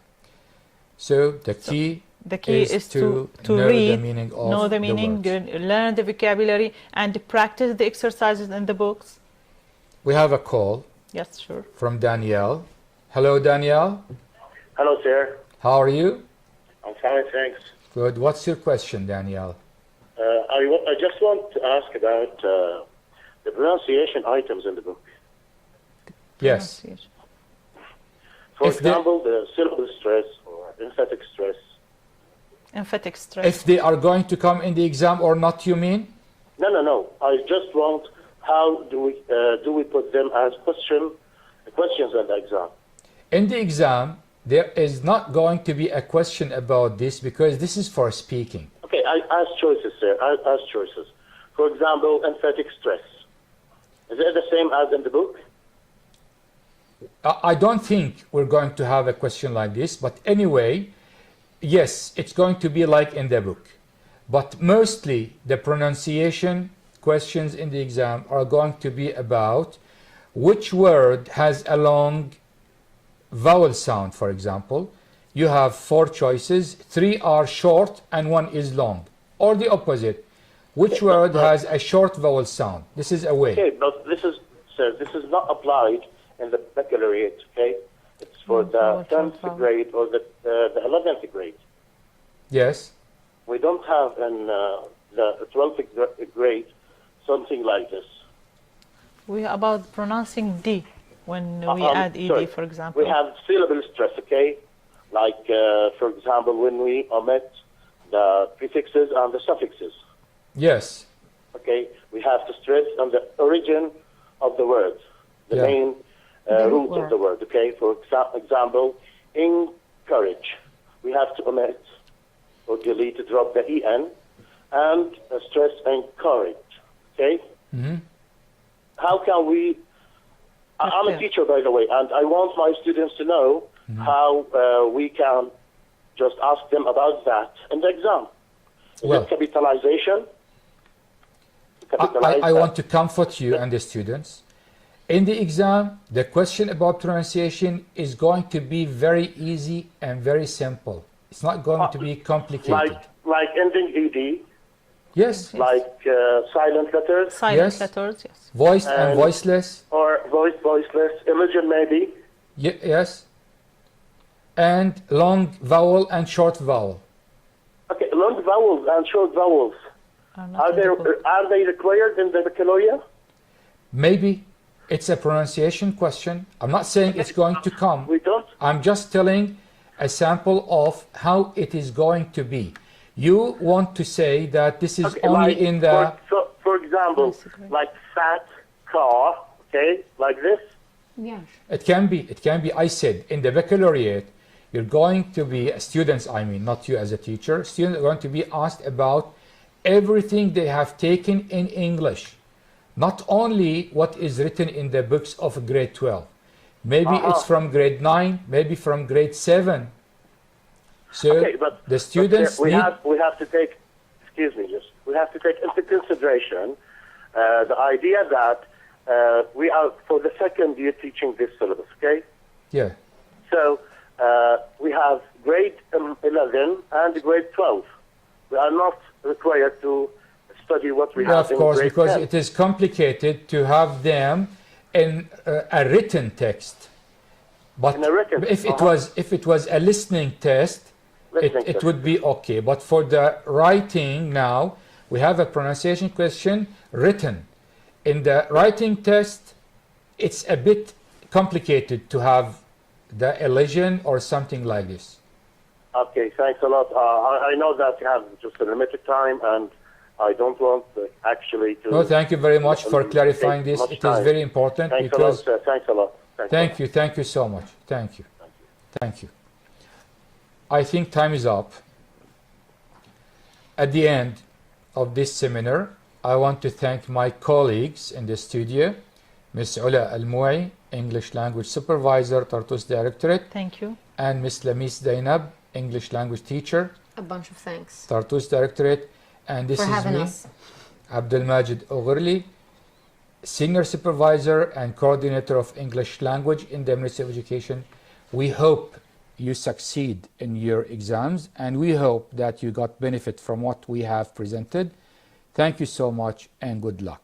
So the key is to know read, the meaning of know the meaning, words. learn the vocabulary, and practice the exercises in the books. We have a call Yes, sure. from Danielle. Hello, Danielle. Hello, sir. How are you? I'm fine, thanks. Good. What's your question, Danielle? I just want to ask about the pronunciation items in the book. Yes. Pronunciation. For If they- example, the syllable stress or emphatic stress. Emphatic stress. If they are going to come in the exam or not, you mean? No. I just want how do we put them as questions in the exam? In the exam, there is not going to be a question about this because this is for speaking. Okay, I ask choices, sir. I ask choices. For example, emphatic stress. Is it the same as in the book? I don't think we're going to have a question like this, but anyway, yes, it's going to be like in the book. But mostly the pronunciation questions in the exam are going to be about which word has a long vowel sound, for example. You have 4 choices, 3 are short and 1 is long. Or the opposite. Which word has a short vowel sound? This is away. Okay, but this is, sir, this is not applied in the baccalaureate, okay? It's for the 10th grade or the 11th grade. Yes. We don't have in the 12th grade something like this. We are about pronouncing D when we add ED, sorry. for example. We have syllable stress, okay? Like, for example, when we omit the prefixes and the suffixes. Yes. Okay, we have to stress on the origin of the word, the Yeah. main root of the word. Okay, for example, encourage, we have to omit or delete, to drop the en, and stress encourage. Okay. Mm-hmm. How can we? I'm a teacher, by the way, and I want my students to know how we can just ask them about that in the exam. Is Well, it capitalization? I want to comfort you and the students. In the exam, the question about pronunciation is going to be very easy and very simple. It's not going to be complicated. Like ending ed, Yes. like silent letters, Silent Yes. letters, yes. Voiced and voiceless. or voiceless, illusion maybe. Yes. And long vowel and short vowel. Okay, long vowels and short vowels. Are they required in the baccalaureate? Maybe it's a pronunciation question. I'm not saying it's going to come. We don't. I'm just telling a sample of how it is going to be. You want to say that this is only like, in the... For example, like fat car, okay, like this. Yeah. It can be. I said in the baccalaureate, you're going to be, students, I mean, not you as a teacher, students are going to be asked about everything they have taken in English. Not only what is written in the books of grade 12. Maybe it's from grade 9, maybe from grade 7. So Okay, but the students we need... have to take, excuse me, just we have to take into consideration the idea that we are for the second year teaching this syllabus. Okay, Yeah. so we have grade 11 and grade 12. We are not required to study what we Yeah, have of in course, grade because 10. it is complicated to have them in a written text. But In a written, if it was a listening test, Listening it test. would be okay. But for the writing now, we have a pronunciation question written. In the writing test, it's a bit complicated to have the elision or something like this. Okay, thanks a lot. I know that you have just a limited time, and I don't want actually to... No, thank you very much for clarifying take this. much It is time. very important Thanks because... a lot, sir. Thanks a lot. Thank you so much. Thank you. Thank you. I think time is up. At the end of this seminar, I want to thank my colleagues in the studio, Ms. Ula Al-Moui, English Language Supervisor, Tartus Directorate, Thank you. and Ms. Lamis Zainab, English Language Teacher, A bunch of thanks Tartus Directorate, and this for is having me, us. Abdul Majid Oghurli, Senior Supervisor and Coordinator of English Language in the Ministry of Education. We hope you succeed in your exams, and we hope that you got benefit from what we have presented. Thank you so much, and good luck.